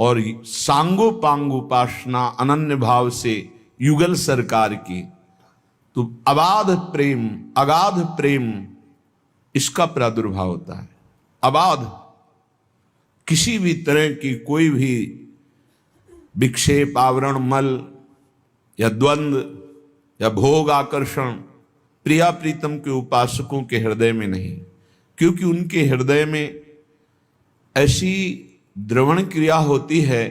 और सांगो पांग उपासना अनन्य भाव से युगल सरकार की, तो अगाध प्रेम इसका प्रादुर्भाव होता है। अबाध किसी भी तरह की कोई भी विक्षेप, आवरण, मल या द्वंद्व या भोग आकर्षण प्रिया प्रीतम के उपासकों के हृदय में नहीं, क्योंकि उनके हृदय में ऐसी द्रवण क्रिया होती है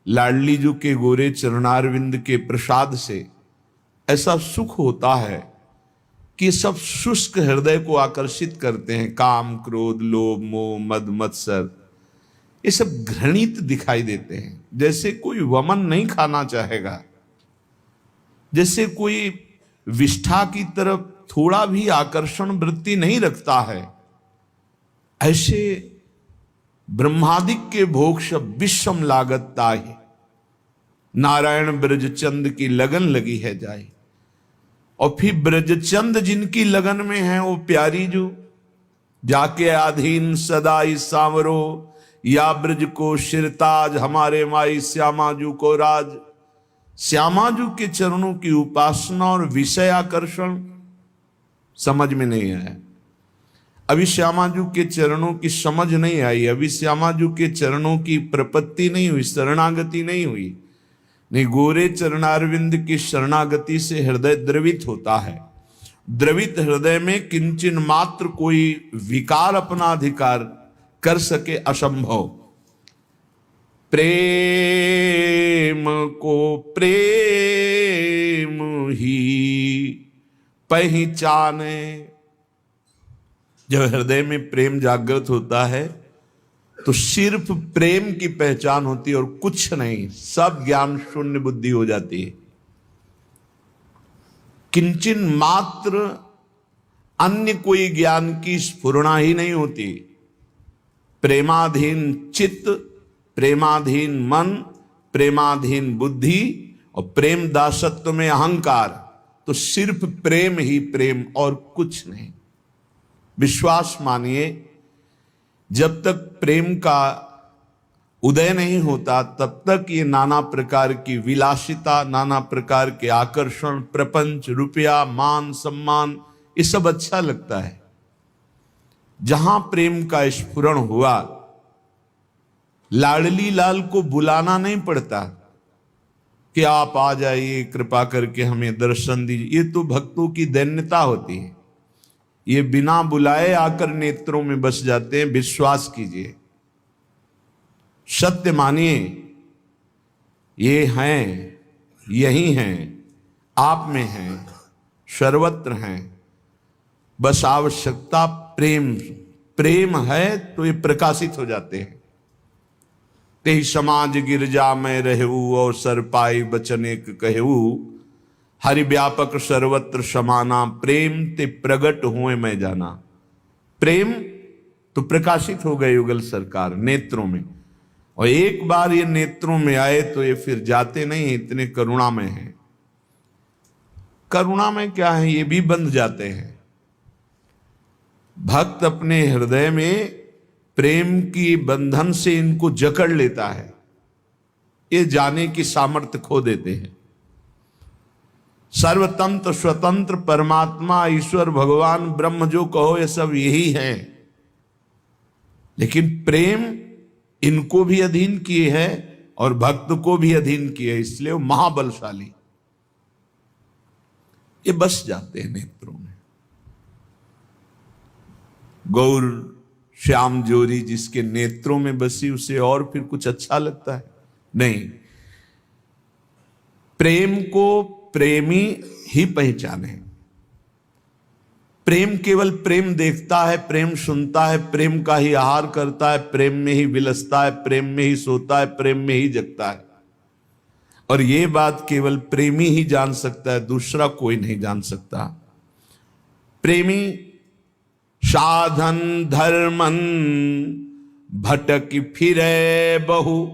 लाडली जू के गोरे चरणारविंद के प्रसाद से, ऐसा सुख होता है कि सब शुष्क हृदय को आकर्षित करते हैं। काम, क्रोध, लोभ, मोह, मद, मत्सर ये सब घृणित दिखाई देते हैं। जैसे कोई वमन नहीं खाना चाहेगा, जैसे कोई विष्ठा की तरफ थोड़ा भी आकर्षण वृत्ति नहीं रखता है, ऐसे ब्रह्मादिक के भोग सब विषम लागत ताहि, नारायण ब्रजचंद की लगन लगी है जाए। और फिर ब्रजचंद जिनकी लगन में है वो प्यारी जो जाके अधीन सदा इस सांवरो, या ब्रज को शिरताज हमारे माई श्यामाजू को राज। श्यामाजू के चरणों की उपासना और विषय आकर्षण समझ में नहीं आया। अभी श्यामाजू के चरणों की समझ नहीं आई, अभी श्यामाजू के चरणों की प्रपत्ति नहीं हुई, शरणागति नहीं हुई। नहीं, गोरे चरणारविंद की शरणागति से हृदय द्रवित होता है। द्रवित हृदय में किंचन मात्र कोई विकार अपना अधिकार कर सके असंभव। प्रेम को प्रेम ही पहचाने। जब हृदय में प्रेम जागृत होता है तो सिर्फ प्रेम की पहचान होती है और कुछ नहीं, सब ज्ञान शून्य बुद्धि हो जाती है। किंचन मात्र अन्य कोई ज्ञान की स्फुरणा ही नहीं होती। प्रेमाधीन चित्त, प्रेमाधीन मन, प्रेमाधीन बुद्धि और प्रेम दासत्व में अहंकार, तो सिर्फ प्रेम ही प्रेम और कुछ नहीं। विश्वास मानिए, जब तक प्रेम का उदय नहीं होता तब तक ये नाना प्रकार की विलासिता, नाना प्रकार के आकर्षण, प्रपंच, रुपया, मान, सम्मान, ये सब अच्छा लगता है। जहां प्रेम का स्फुरण हुआ, लाडली लाल को बुलाना नहीं पड़ता कि आप आ जाइए, कृपा करके हमें दर्शन दीजिए। ये तो भक्तों की दैन्यता होती है। ये बिना बुलाए आकर नेत्रों में बस जाते हैं। विश्वास कीजिए, सत्य मानिए, ये हैं, यही हैं, आप में हैं, सर्वत्र हैं। बस आवश्यकता प्रेम है तो ये प्रकाशित हो जाते हैं। ते समाज गिरजा में रहू और सर पाई बचन एक कहू, हरि व्यापक सर्वत्र समाना, प्रेम ते प्रगट हुए मैं जाना। प्रेम तो प्रकाशित हो गए युगल सरकार नेत्रों में, और एक बार ये नेत्रों में आए तो ये फिर जाते नहीं, इतने करुणा में हैं। करुणा में क्या है, ये भी बंध जाते हैं। भक्त अपने हृदय में प्रेम की बंधन से इनको जकड़ लेता है, ये जाने की सामर्थ्य खो देते हैं। सर्वतंत्र स्वतंत्र परमात्मा ईश्वर भगवान ब्रह्म जो कहो ये सब यही हैं, लेकिन प्रेम इनको भी अधीन किए है और भक्त को भी अधीन किए है, इसलिए वो महाबलशाली। ये बस जाते हैं नेत्रों में। गौर श्याम जोरी जिसके नेत्रों में बसी, उसे और फिर कुछ अच्छा लगता है नहीं। प्रेम को प्रेमी ही पहचाने। प्रेम केवल प्रेम देखता है, प्रेम सुनता है, प्रेम का ही आहार करता है, प्रेम में ही विलसता है, प्रेम में ही सोता है, प्रेम में ही जगता है। और ये बात केवल प्रेमी ही जान सकता है, दूसरा कोई नहीं जान सकता। प्रेमी साधन धर्मन भटक फिरे बहु,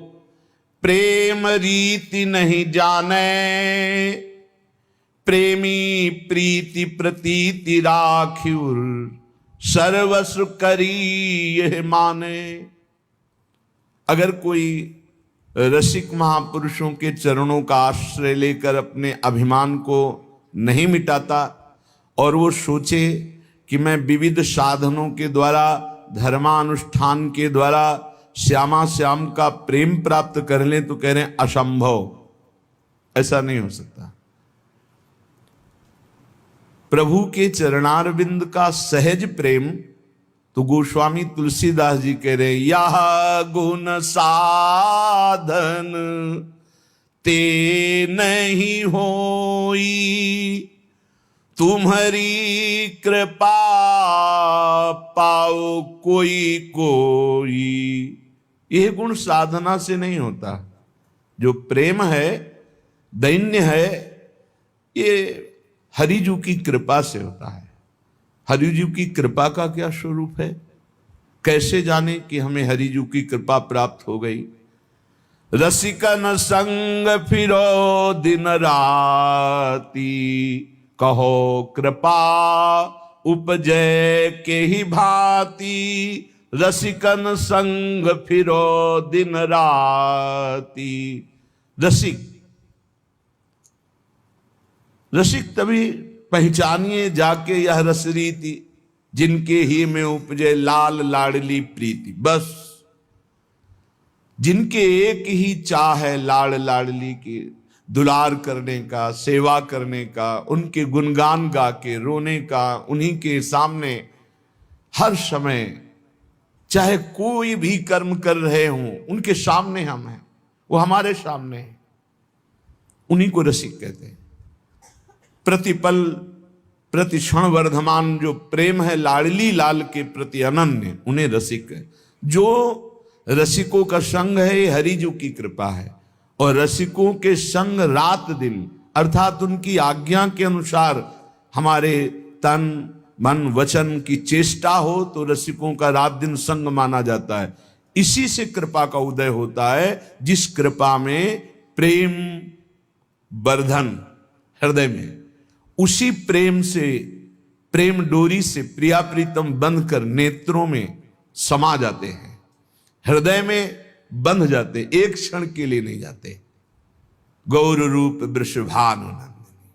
प्रेम रीति नहीं जाने, प्रेमी प्रीति प्रतीति राखिउर, सर्वस्व करी यह माने। अगर कोई रसिक महापुरुषों के चरणों का आश्रय लेकर अपने अभिमान को नहीं मिटाता और वो सोचे कि मैं विविध साधनों के द्वारा, धर्मानुष्ठान के द्वारा श्यामा श्याम का प्रेम प्राप्त कर लें, तो कह रहे हैं असंभव, ऐसा नहीं हो सकता। प्रभु के चरणारविंद का सहज प्रेम, तो गोस्वामी तुलसीदास जी कह रहे, यह गुण साधन ते नहीं होई, तुम्हारी कृपा पाओ कोई कोई। यह गुण साधना से नहीं होता। जो प्रेम है, दैन्य है, ये हरिजू की कृपा से होता है। हरिजू की कृपा का क्या स्वरूप है, कैसे जाने कि हमें हरिजू की कृपा प्राप्त हो गई। रसिकन संग फिरो दिन राती, कहो कृपा उपजय के ही भांति। रसिकन संग फिरो दिन राती। रसिक तभी पहचानिए जाके यह रस रीति, जिनके ही में उपजे लाल लाडली प्रीति। बस जिनके एक ही चाह है लाड़ लाडली की, दुलार करने का, सेवा करने का, उनके गुणगान गा के रोने का, उन्हीं के सामने हर समय चाहे कोई भी कर्म कर रहे हों, उनके सामने हम हैं, वो हमारे सामने हैं, उन्हीं को रसिक कहते हैं। प्रतिपल प्रति क्षण वर्धमान जो प्रेम है लाडली लाल के प्रति अनन्य, उन्हें रसिक है। जो रसिकों का संग है, हरिजू की कृपा है। और रसिकों के संग रात दिन, अर्थात उनकी आज्ञा के अनुसार हमारे तन मन वचन की चेष्टा हो, तो रसिकों का रात दिन संग माना जाता है। इसी से कृपा का उदय होता है, जिस कृपा में प्रेम वर्धन हृदय में, उसी प्रेम से, प्रेम डोरी से प्रिया प्रीतम बंध कर नेत्रों में समा जाते हैं, हृदय में बंध जाते, एक क्षण के लिए नहीं जाते। गौर रूप वृषभानु नंदिनी,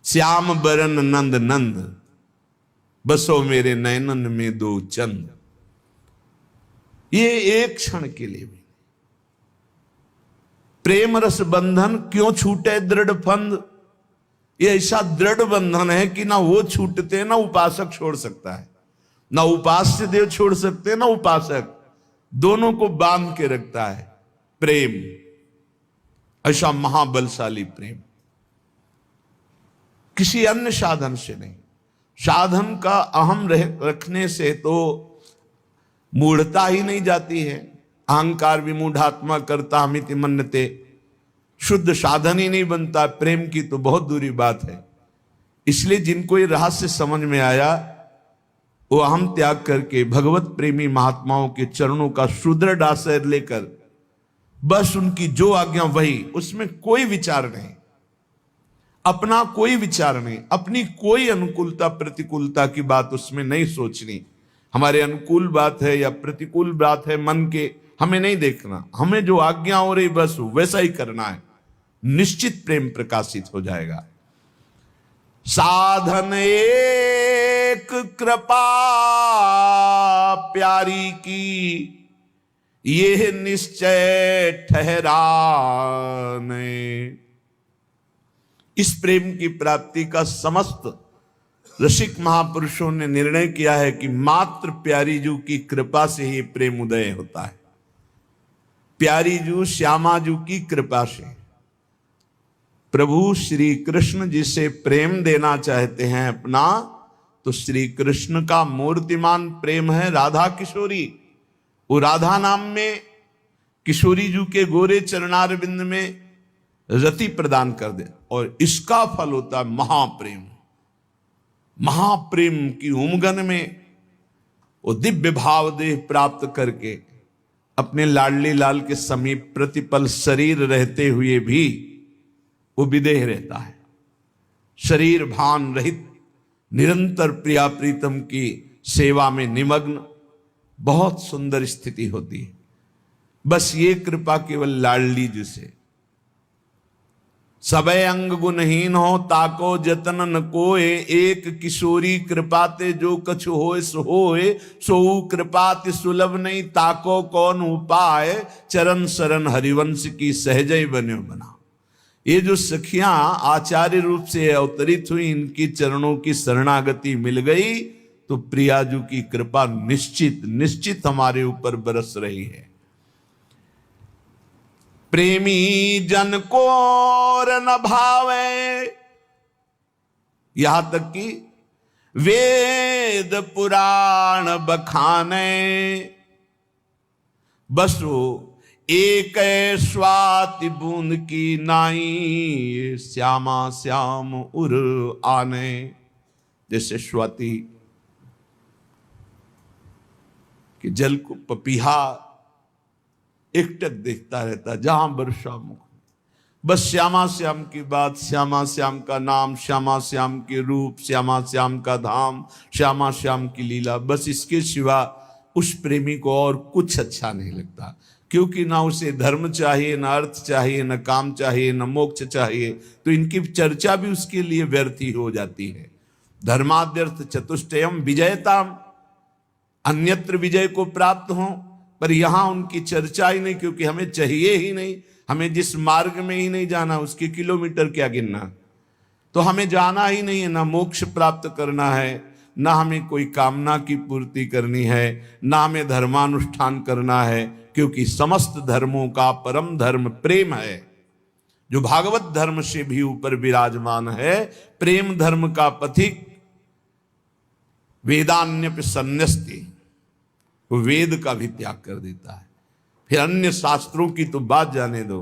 श्याम बरन नंद नंद, बसो मेरे नयनन में दो चंद। ये एक क्षण के लिए भी। प्रेम रस बंधन क्यों छूटे दृढ़ फंद, ये ऐसा दृढ़ बंधन है कि ना वो छूटते, ना उपासक छोड़ सकता है, ना उपास्य देव छोड़ सकते, ना उपासक, दोनों को बांध के रखता है प्रेम। ऐसा महाबलशाली प्रेम किसी अन्य साधन से नहीं। साधन का अहम रखने से तो मूढ़ता ही नहीं जाती है। अहंकार विमूढ़ात्मा करता हमिति मन्यते, शुद्ध साधन ही नहीं बनता। प्रेम की तो बहुत दूरी बात है। इसलिए जिनको ये रहस्य समझ में आया, वो अहम त्याग करके भगवत प्रेमी महात्माओं के चरणों का सुदृढ़ आश्रय लेकर बस उनकी जो आज्ञा वही, उसमें कोई विचार नहीं, अपना कोई विचार नहीं, अपनी कोई अनुकूलता प्रतिकूलता की बात उसमें नहीं सोचनी। हमारे अनुकूल बात है या प्रतिकूल बात है मन के, हमें नहीं देखना। हमें जो आज्ञा हो रही बस वैसा ही करना है, निश्चित प्रेम प्रकाशित हो जाएगा। साधन एक कृपा प्यारी की, ये निश्चय ठहराने। इस प्रेम की प्राप्ति का समस्त रसिक महापुरुषों ने निर्णय किया है कि मात्र प्यारी जू की कृपा से ही प्रेम उदय होता है। प्यारी जू श्यामा जू की कृपा से। प्रभु श्री कृष्ण जिसे प्रेम देना चाहते हैं अपना, तो श्री कृष्ण का मूर्तिमान प्रेम है राधा किशोरी। वो राधा नाम में किशोरी जू के गोरे चरणारविंद में रति प्रदान कर दे, और इसका फल होता है महाप्रेम। महाप्रेम की उमगन में वो दिव्य भाव देह प्राप्त करके अपने लाडली लाल के समीप प्रतिपल शरीर रहते हुए भी वो विदेह रहता है, शरीर भान रहित, निरंतर प्रिया प्रीतम की सेवा में निमग्न। बहुत सुंदर स्थिति होती है। बस ये कृपा केवल लाडली जी से। सबे अंग गुणहीन हो ताको जतन न कोय, एक किशोरी कृपाते जो कछु होए सो होए, सोऊ कृपाति सुलभ नहीं ताको कौन उपाय, चरण शरण हरिवंश की सहजय बन्यो बना। ये जो सखियां आचार्य रूप से अवतरित हुई, इनकी चरणों की शरणागति मिल गई तो प्रियाजू की कृपा निश्चित निश्चित हमारे ऊपर बरस रही है। प्रेमी जन को और न भावे, यहां तक कि वेद पुराण बखाने, बस वो एक स्वाति बूंद की नाई, श्यामा श्याम उर आने। जैसे स्वाति कि जल को पपीहा एकटक देखता रहता जहां वर्षा मुख, बस श्यामा श्याम की बात, श्यामा श्याम का नाम, श्यामा श्याम के रूप, श्यामा श्याम का धाम, श्यामा श्याम की लीला, बस इसके सिवा उस प्रेमी को और कुछ अच्छा नहीं लगता। क्योंकि ना उसे धर्म चाहिए, ना अर्थ चाहिए, ना काम चाहिए, ना मोक्ष चाहिए, तो इनकी चर्चा भी उसके लिए व्यर्थ ही हो जाती है। धर्माद्यर्थ चतुष्टयम विजयताम, अन्यत्र विजय को प्राप्त हो, पर यहां उनकी चर्चा ही नहीं, क्योंकि हमें चाहिए ही नहीं। हमें जिस मार्ग में ही नहीं जाना उसके किलोमीटर क्या गिनना, तो हमें जाना ही नहीं है। ना मोक्ष प्राप्त करना है, ना हमें कोई कामना की पूर्ति करनी है, ना हमें धर्मानुष्ठान करना है, क्योंकि समस्त धर्मों का परम धर्म प्रेम है, जो भागवत धर्म से भी ऊपर विराजमान है। प्रेम धर्म का पथिक वेदान्यपि सन्न्यस्ति, वो वेद का भी त्याग कर देता है। फिर अन्य शास्त्रों की तो बात जाने दो।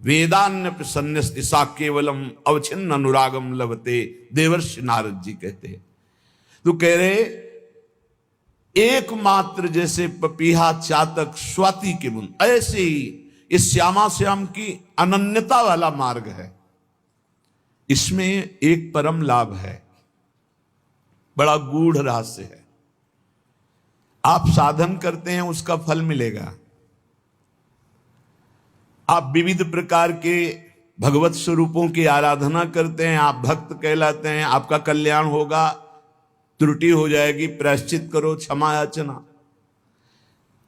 वेदान्यपि सन्न्यस्ति सा केवलम अवच्छिन्न अनुरागम लभते, देवर्षि नारद जी कहते हैं। तो कह रहे एकमात्र जैसे पपीहा चातक स्वाति के बुन, ऐसे ही इस श्यामा श्याम की अनन्यता वाला मार्ग है। इसमें एक परम लाभ है, बड़ा गूढ़ रहस्य है। आप साधन करते हैं उसका फल मिलेगा। आप विविध प्रकार के भगवत स्वरूपों की आराधना करते हैं, आप भक्त कहलाते हैं, आपका कल्याण होगा। त्रुटि हो जाएगी, प्रायश्चित करो, क्षमा याचना।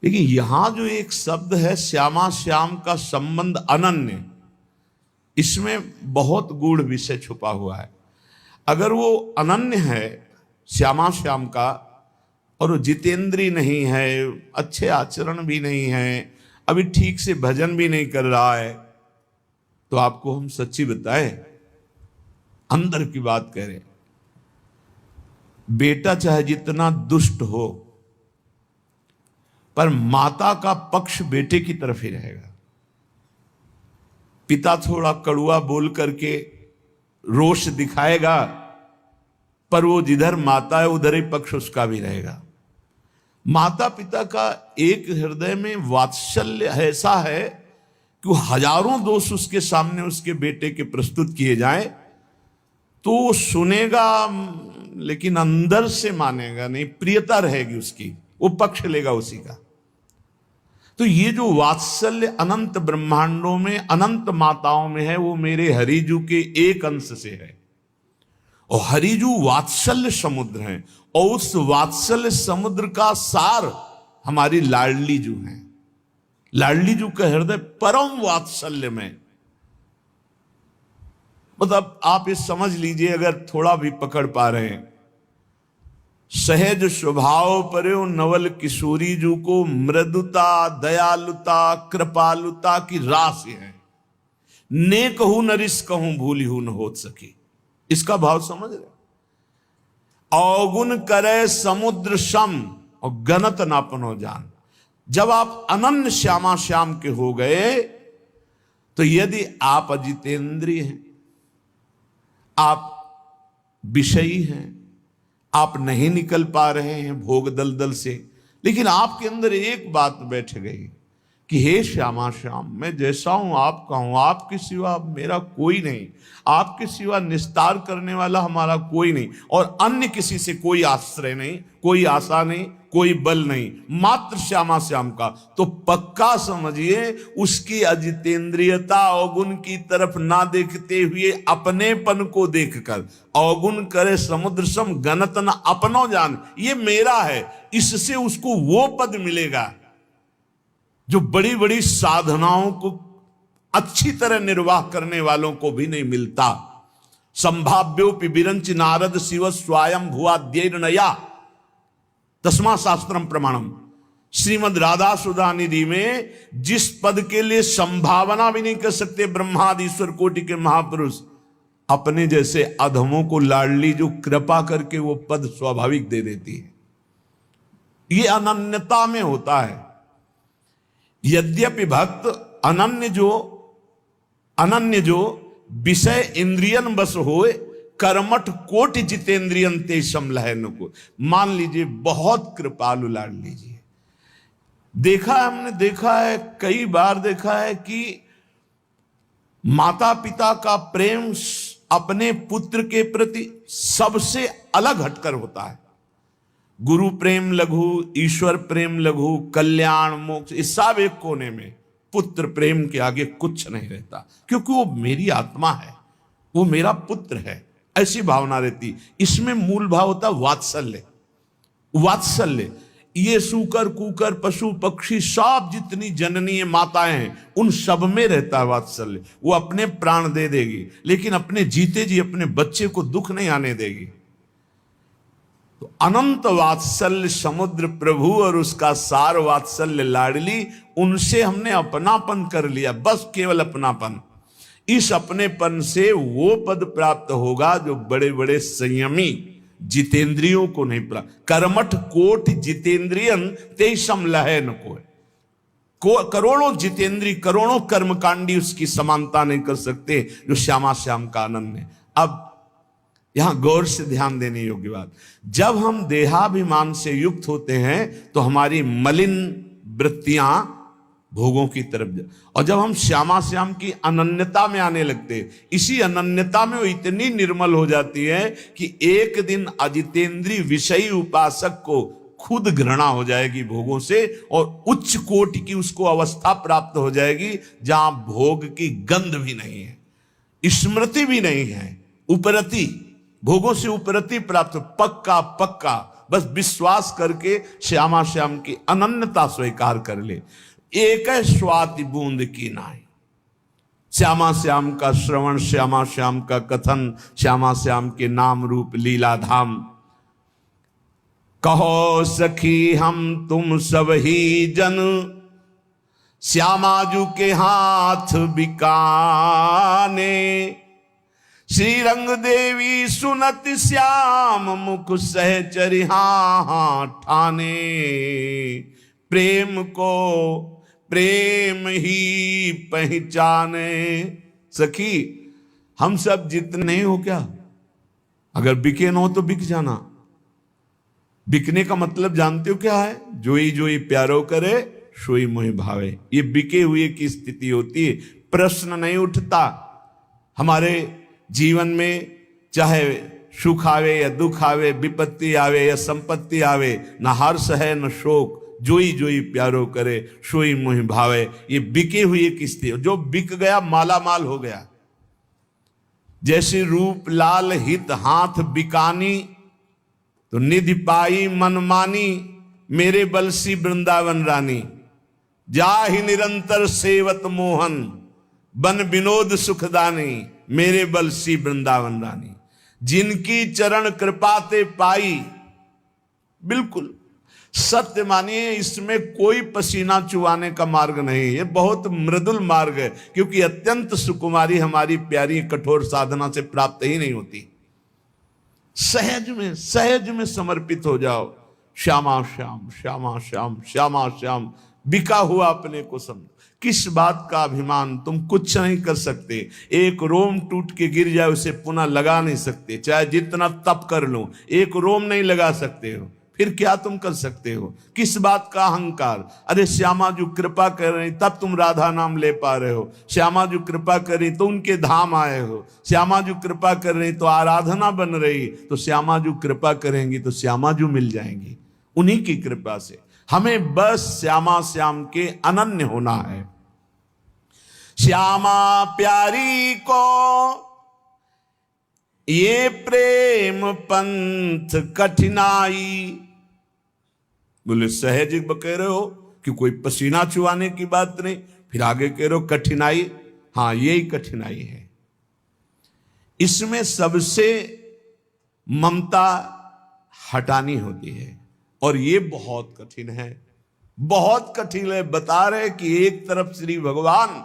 लेकिन यहां जो एक शब्द है श्यामा श्याम का संबंध अनन्य, इसमें बहुत गूढ़ विषय छुपा हुआ है। अगर वो अनन्य है श्यामा श्याम का, और वो जितेंद्री नहीं है, अच्छे आचरण भी नहीं है, अभी ठीक से भजन भी नहीं कर रहा है, तो आपको हम सच्ची बताएं, अंदर की बात कह रहे, बेटा चाहे जितना दुष्ट हो, पर माता का पक्ष बेटे की तरफ ही रहेगा। पिता थोड़ा कड़ुआ बोल करके रोष दिखाएगा, पर वो जिधर माता है उधर ही पक्ष उसका भी रहेगा। माता पिता का एक हृदय में वात्सल्य ऐसा है कि वो हजारों दोष उसके सामने उसके बेटे के प्रस्तुत किए जाएं तो वो सुनेगा, लेकिन अंदर से मानेगा नहीं, प्रियता रहेगी उसकी, वो पक्ष लेगा उसी का। तो ये जो वात्सल्य अनंत ब्रह्मांडों में अनंत माताओं में है, वो मेरे हरिजू के एक अंश से है। और हरिजू वात्सल्य समुद्र है, और उस वात्सल्य समुद्र का सार हमारी लाडली जू है। लाडली जू का हृदय परम वात्सल्य में, मतलब आप ये समझ लीजिए, अगर थोड़ा भी पकड़ पा रहे हैं, सहज स्वभाव परे नवल किशोरी जू को मृदुता, दयालुता, कृपालुता की राशि है। ने कहूं नरिस कहूं भूली हूं न हो सकी, इसका भाव समझ रहे। अवगुण करे समुद्र सम और गणत नापनो जान। जब आप अनन्य श्यामा श्याम के हो गए, तो यदि आप अजितेंद्रिय हैं, आप विषयी हैं, आप नहीं निकल पा रहे हैं भोग दलदल से, लेकिन आपके अंदर एक बात बैठ गई कि हे श्यामा श्याम, मैं जैसा हूं आपका हूं, आपके सिवा मेरा कोई नहीं, आपके सिवा निस्तार करने वाला हमारा कोई नहीं, और अन्य किसी से कोई आश्रय नहीं, कोई आशा नहीं, कोई बल नहीं, मात्र श्यामा श्याम का। तो पक्का समझिए उसकी अजितेंद्रियता अवगुण की तरफ ना देखते हुए अपनेपन को देखकर, अवगुण करे समुद्र सम गणत न अपनो जान, ये मेरा है, इससे उसको वो पद मिलेगा जो बड़ी बड़ी साधनाओं को अच्छी तरह निर्वाह करने वालों को भी नहीं मिलता। संभाव्योपि विरंच नारद शिव स्वयं भुआद्यैर्नया तस्मा शास्त्रम प्रमाणम। श्रीमद राधा सुधा निधि में जिस पद के लिए संभावना भी नहीं कर सकते ब्रह्मादि ईश्वर कोटि के महापुरुष, अपने जैसे अधमों को लाडली जो कृपा करके वो पद स्वाभाविक दे देती है। ये अनन्यता में होता है। यद्यपि भक्त अनन्य जो विषय इंद्रियन बस होए, कर्मठ कोटि जितेंद्रियन ते समलहन को। मान लीजिए बहुत कृपालु लाड लीजिए, देखा है, हमने देखा है, कई बार देखा है कि माता पिता का प्रेम अपने पुत्र के प्रति सबसे अलग हटकर होता है। गुरु प्रेम लघु, ईश्वर प्रेम लघु, कल्याण मोक्ष, इस सब एक कोने में, पुत्र प्रेम के आगे कुछ नहीं रहता, क्योंकि वो मेरी आत्मा है, वो मेरा पुत्र है, ऐसी भावना रहती। इसमें मूल भाव होता वात्सल्य। वात्सल्य ये सूकर कुकर पशु पक्षी सब जितनी जननीय माताएं हैं उन सब में रहता है वात्सल्य। वो अपने प्राण दे देगी लेकिन अपने जीते जी अपने बच्चे को दुख नहीं आने देगी। तो अनंत वात्सल्य समुद्र प्रभु और उसका सार वात्सल्य लाडली, उनसे हमने अपनापन कर लिया, बस केवल अपनापन। इस अपनेपन से वो पद प्राप्त होगा जो बड़े बड़े संयमी जितेंद्रियों को नहीं प्राप्त। कर्मठ कोट जितेंद्रियन ते समलहन को, करोड़ों जितेंद्री करोड़ों कर्मकांडी उसकी समानता नहीं कर सकते जो श्यामा श्याम का आनंद है। अब यहां गौर से ध्यान देने योग्य बात, जब हम देहाभिमान से युक्त होते हैं तो हमारी मलिन वृत्तियां भोगों की तरफ, और जब हम श्यामा श्याम की अनन्यता में आने लगते, इसी अनन्यता में वो इतनी निर्मल हो जाती है कि एक दिन अजितेंद्री विषयी उपासक को खुद घृणा हो जाएगी भोगों से, और उच्च कोटि की उसको अवस्था प्राप्त हो जाएगी जहां भोग की गंध भी नहीं है, स्मृति भी नहीं है, उपरति, भोगों से उपरति प्राप्त, पक्का पक्का बस विश्वास करके श्यामा श्याम की अनन्यता स्वीकार कर ले। एक स्वाति बूंद की नाई, श्यामा श्याम का श्रवण, श्यामा श्याम का कथन, श्यामा श्याम के नाम रूप लीला धाम। कहो सखी हम तुम सब ही जन, श्यामाजू के हाथ बिकाने, श्रीरंग देवी सुनत श्याम मुख सहचरि ठाने, प्रेम को प्रेम ही पहचाने। सखी हम सब जितने नहीं हो क्या, अगर बिके न हो तो बिक जाना। बिकने का मतलब जानते हो क्या है? जोई प्यारो करे सोई मोहि भावे। ये बिके हुए की स्थिति होती है। प्रश्न नहीं उठता हमारे जीवन में, चाहे सुख आवे या दुख आवे, विपत्ति आवे या संपत्ति आवे, न हर्ष है न शोक, जोई प्यारो करे सोई मोहि भावे। ये बिके हुए किस्ती, जो बिक गया माला माल हो गया। जैसे रूप लाल हित हाथ बिकानी, तो निधि पाई मनमानी, मेरे बलसी वृंदावन रानी। जाहि निरंतर सेवत मोहन, बन विनोद सुखदानी, मेरे बलसी वृंदावन रानी। जिनकी चरण कृपा ते पाई, बिल्कुल सत्य मानिए, इसमें कोई पसीना चुवाने का मार्ग नहीं है। ये बहुत मृदुल मार्ग है, क्योंकि अत्यंत सुकुमारी हमारी प्यारी कठोर साधना से प्राप्त ही नहीं होती। सहज में समर्पित हो जाओ। श्यामा श्याम श्यामा श्याम श्यामा श्याम, बिका हुआ अपने को समझो। किस बात का अभिमान, तुम कुछ नहीं कर सकते। एक रोम टूट के गिर जाए उसे पुनः लगा नहीं सकते, चाहे जितना तप कर लो, एक रोम नहीं लगा सकते हो। फिर क्या तुम कर सकते हो? किस बात का अहंकार? अरे श्यामा जी कृपा कर रही तब तुम राधा नाम ले पा रहे हो, श्यामा जी कृपा करी तो उनके धाम आए हो, श्यामा जी कृपा कर रही तो आराधना बन रही, तो श्यामा जी कृपा करेंगी तो श्यामा जी मिल जाएंगी उन्हीं की कृपा से। हमें बस श्यामा श्याम के अनन्य होना है। श्यामा प्यारी को ये प्रेम पंथ कठिनाई। बोले सहज कह रहे हो कि कोई पसीना चुआने की बात नहीं, फिर आगे कह रहे हो कठिनाई। हां यही कठिनाई है। इसमें सबसे ममता हटानी होती है और ये बहुत कठिन है, बहुत कठिन है। बता रहे कि एक तरफ श्री भगवान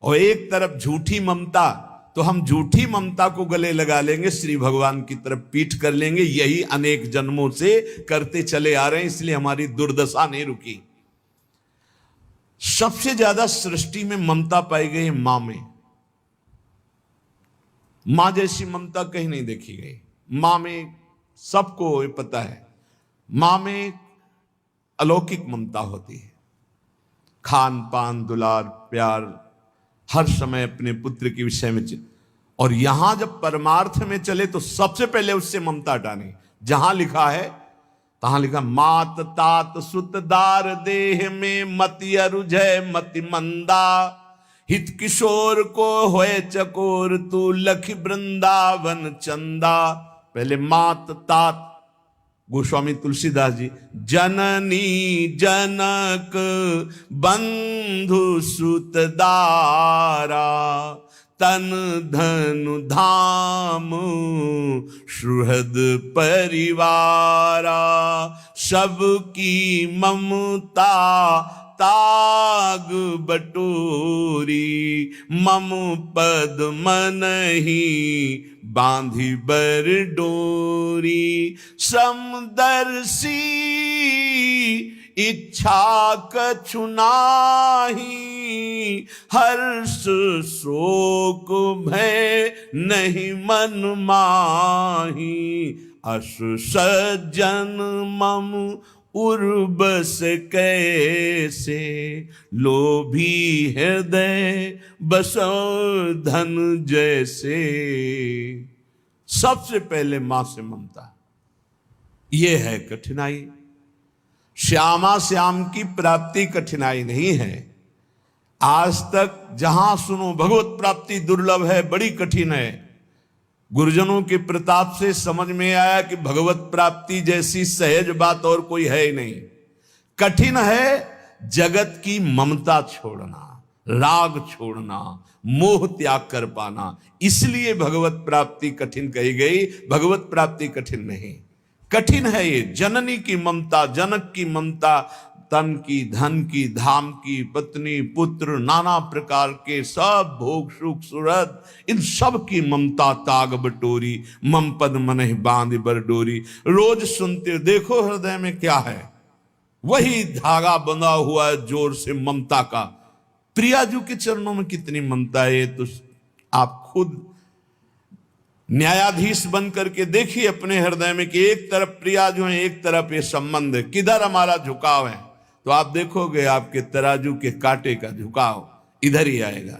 और एक तरफ झूठी ममता, तो हम झूठी ममता को गले लगा लेंगे, श्री भगवान की तरफ पीठ कर लेंगे। यही अनेक जन्मों से करते चले आ रहे हैं, इसलिए हमारी दुर्दशा नहीं रुकी। सबसे ज्यादा सृष्टि में ममता पाई गई मां में। मां जैसी ममता कहीं नहीं देखी गई। मां में सबको ये पता है, मां में अलौकिक ममता होती है। खान पान दुलार प्यार हर समय अपने पुत्र के विषय में और यहां जब परमार्थ में चले तो सबसे पहले उससे ममता हटानी। जहां लिखा है तहां लिखा मात तात सुत दार देह में मति अरुजय मति मंदा, हित किशोर को होए चकोर तू लखी वृंदावन चंदा। पहले मात तात गोस्वामी तुलसीदास जी, जननी जनक बंधु सुत दारा, तन धनु धाम सुहृद परिवारा, सबकी ममता ताग बटोरी, मम पद मनहि बांधी बर डोरी, समदर्शी इच्छा कछु नाहि, हर्ष शोक भय नहीं मन माही, अस सज्जन मम उर्बस कैसे, लोभी हृदय बसो धन जैसे। सबसे पहले मां से ममता, यह है कठिनाई। श्यामा श्याम की प्राप्ति कठिनाई नहीं है। आज तक जहां सुनो भगवत प्राप्ति दुर्लभ है, बड़ी कठिन है। गुरुजनों के प्रताप से समझ में आया कि भगवत प्राप्ति जैसी सहज बात और कोई है ही नहीं। कठिन है जगत की ममता छोड़ना, राग छोड़ना, मोह त्याग कर पाना। इसलिए भगवत प्राप्ति कठिन कही गई, भगवत प्राप्ति कठिन नहीं। कठिन है ये जननी की ममता, जनक की ममता, तन की धन की धाम की पत्नी पुत्र नाना प्रकार के सब भोग सुख सुरत, इन सब की ममता ताग बटोरी, मम पद मनहि बांध बर डोरी। रोज सुनते देखो हृदय में क्या है, वही धागा बंधा हुआ है जोर से ममता का। प्रियाजू के चरणों में कितनी ममता है, तो आप खुद न्यायाधीश बन करके देखिए अपने हृदय में कि एक तरफ प्रियाजू है, एक तरफ ये संबंध है, किधर हमारा झुकाव है। तो आप देखोगे आपके तराजू के कांटे का झुकाव इधर ही आएगा।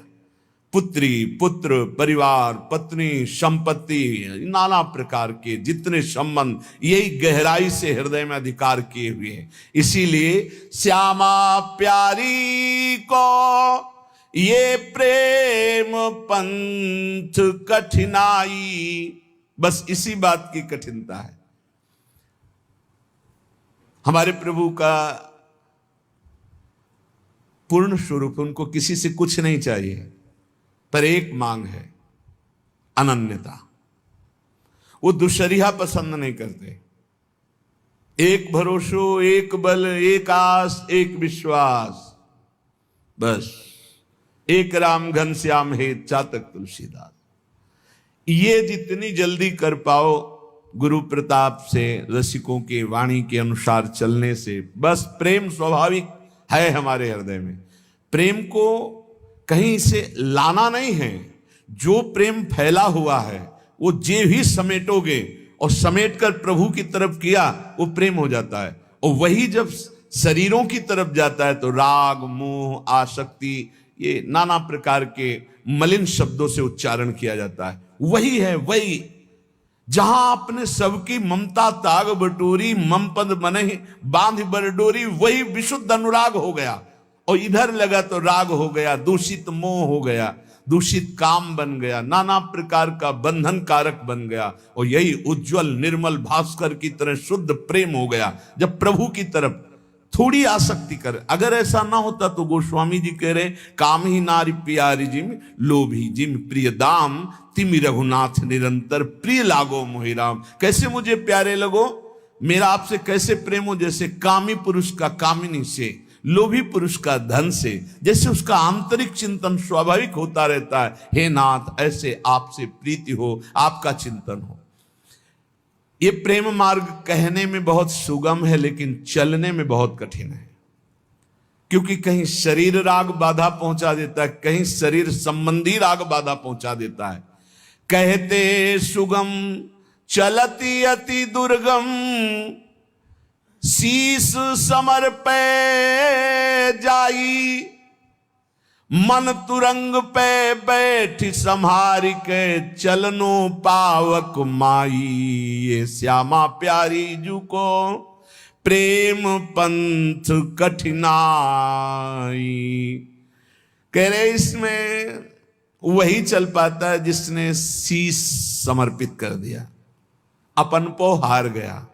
पुत्री पुत्र परिवार पत्नी संपत्ति नाना प्रकार के जितने संबंध, यही गहराई से हृदय में अधिकार किए हुए हैं। इसीलिए श्यामा प्यारी को ये प्रेम पंथ कठिनाई, बस इसी बात की कठिनता है। हमारे प्रभु का पूर्ण स्वरूप, उनको किसी से कुछ नहीं चाहिए, पर एक मांग है अनन्यता। वो दुशरिया पसंद नहीं करते। एक भरोसो एक बल एक आस एक विश्वास, बस एक राम घनश्याम है चातक तुलसीदास। ये जितनी जल्दी कर पाओ गुरु प्रताप से, रसिकों के वाणी के अनुसार चलने से, बस प्रेम स्वाभाविक है हमारे हृदय में। प्रेम को कहीं से लाना नहीं है। जो प्रेम फैला हुआ है वो जे भी समेटोगे और समेटकर प्रभु की तरफ किया, वो प्रेम हो जाता है। और वही जब शरीरों की तरफ जाता है तो राग, मोह, आसक्ति, ये नाना प्रकार के मलिन शब्दों से उच्चारण किया जाता है। वही है, वही जहां आपने सबकी ममता ताग बटोरी, मम पद मनहि बांध बरडोरी, वही विशुद्ध अनुराग हो गया। और इधर लगा तो राग हो गया, दूषित मोह हो गया, दूषित काम बन गया, नाना प्रकार का बंधन कारक बन गया। और यही उज्जवल निर्मल भास्कर की तरह शुद्ध प्रेम हो गया जब प्रभु की तरफ थोड़ी आसक्ति कर। अगर ऐसा ना होता तो गोस्वामी जी कह रहे, काम ही नारी प्यारी जिम लोभी जिम प्रिय दाम, तिमि रघुनाथ निरंतर प्रिय लागो मोहि राम। कैसे मुझे प्यारे लगो, मेरा आपसे कैसे प्रेम हो, जैसे कामी पुरुष का कामिनी से, लोभी पुरुष का धन से, जैसे उसका आंतरिक चिंतन स्वाभाविक होता रहता है। हे नाथ, ऐसे आपसे प्रीति हो, आपका चिंतन हो। ये प्रेम मार्ग कहने में बहुत सुगम है, लेकिन चलने में बहुत कठिन है। क्योंकि कहीं शरीर राग बाधा पहुंचा देता है, कहीं शरीर संबंधी राग बाधा पहुंचा देता है। कहते सुगम चलती अति दुर्गम, शीस समर्पे जाई, मन तुरंग पे बैठ संहार के, चलनो पावक माई, ये श्यामा प्यारी जू को प्रेम पंथ कठिनाई। कह रहे इसमें वही चल पाता है जिसने शीश समर्पित कर दिया, अपन को हार गया।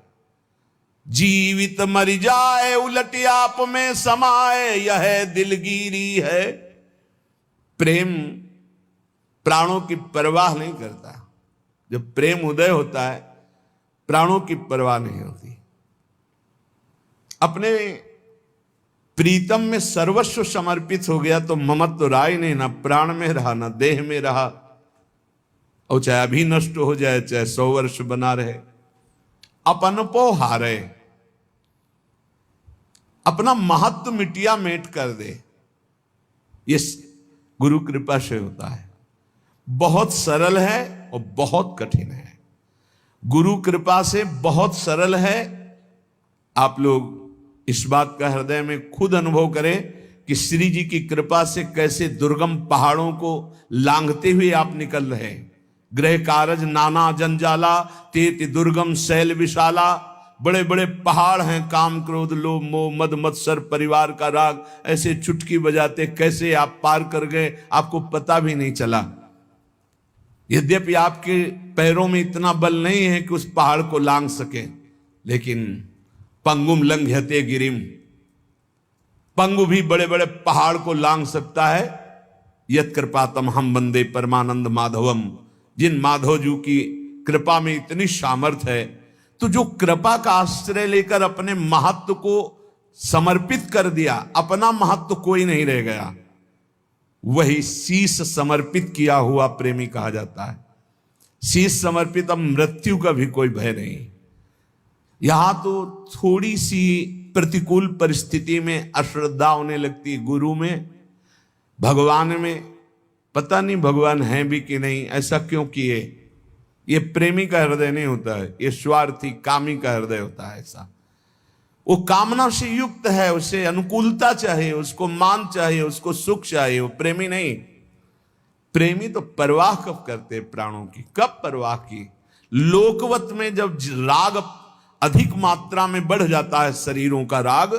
जीवित मर जाए उलट आप में समाए, यह दिलगिरी है। प्रेम प्राणों की परवाह नहीं करता। जब प्रेम उदय होता है, प्राणों की परवाह नहीं होती। अपने प्रीतम में सर्वस्व समर्पित हो गया तो ममत्व रहा ही नहीं, ना प्राण में रहा, ना देह में रहा। और चाहे अभी नष्ट हो जाए, चाहे 100 वर्ष बना रहे, अपन को हारे, अपना महत्व मिटिया मेट कर दे। ये गुरु कृपा से होता है। बहुत सरल है और बहुत कठिन है। गुरु कृपा से बहुत सरल है। आप लोग इस बात का हृदय में खुद अनुभव करें कि श्री जी की कृपा से कैसे दुर्गम पहाड़ों को लांघते हुए आप निकल रहे हैं। गृह कारज नाना जंजाला, तेति दुर्गम शैल विशाला। बड़े बड़े पहाड़ हैं, काम क्रोध लोभ मोह मद मत्सर परिवार का राग, ऐसे चुटकी बजाते कैसे आप पार कर गए, आपको पता भी नहीं चला। यद्यपि आपके पैरों में इतना बल नहीं है कि उस पहाड़ को लांघ सके, लेकिन पंगुम लंघयते गिरिम, पंगु भी बड़े बड़े पहाड़ को लांघ सकता है। यत् कृपातम हम वंदे परमानंद माधवम। जिन माधव जी की कृपा में इतनी सामर्थ है, तो जो कृपा का आश्रय लेकर अपने महत्व को समर्पित कर दिया, अपना महत्व कोई नहीं रह गया, वही शीश समर्पित किया हुआ प्रेमी कहा जाता है। शीश समर्पित, अब मृत्यु का भी कोई भय नहीं। यहां तो थोड़ी सी प्रतिकूल परिस्थिति में अश्रद्धा होने लगती है गुरु में, भगवान में। पता नहीं भगवान है भी कि नहीं, ऐसा क्यों किए। ये प्रेमी का हृदय नहीं होता है, ये स्वार्थी कामी का हृदय होता है। ऐसा वो कामना से युक्त है, उसे अनुकूलता चाहिए, उसको मान चाहिए, उसको सुख चाहिए। वो प्रेमी नहीं। प्रेमी तो परवाह कब करते प्राणों की, कब परवाह की। लोकवत में जब राग अधिक मात्रा में बढ़ जाता है, शरीरों का राग,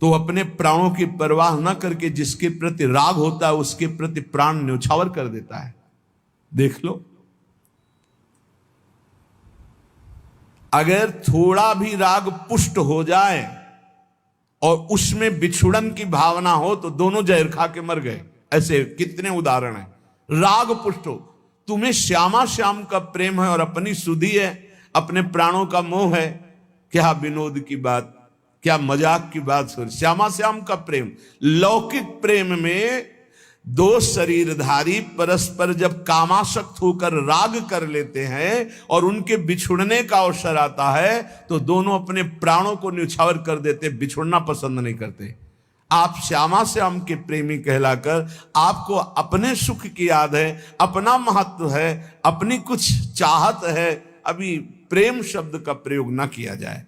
तो अपने प्राणों की परवाह न करके जिसके प्रति राग होता है उसके प्रति प्राण न्यौछावर कर देता है। देख लो, अगर थोड़ा भी राग पुष्ट हो जाए और उसमें बिछुड़न की भावना हो तो दोनों जहर खा के मर गए। ऐसे कितने उदाहरण हैं। राग पुष्ट हो, तुम्हें श्यामा श्याम का प्रेम है और अपनी सुधि है, अपने प्राणों का मोह है, क्या विनोद की बात, क्या मजाक की बात। श्यामा श्याम का प्रेम, लौकिक प्रेम में दो शरीरधारी परस्पर जब कामासक्त होकर राग कर लेते हैं और उनके बिछुड़ने का अवसर आता है तो दोनों अपने प्राणों को न्यौछावर कर देते, बिछुड़ना पसंद नहीं करते। आप श्यामा श्याम के प्रेमी कहलाकर आपको अपने सुख की याद है, अपना महत्व है, अपनी कुछ चाहत है। अभी प्रेम शब्द का प्रयोग न किया जाए।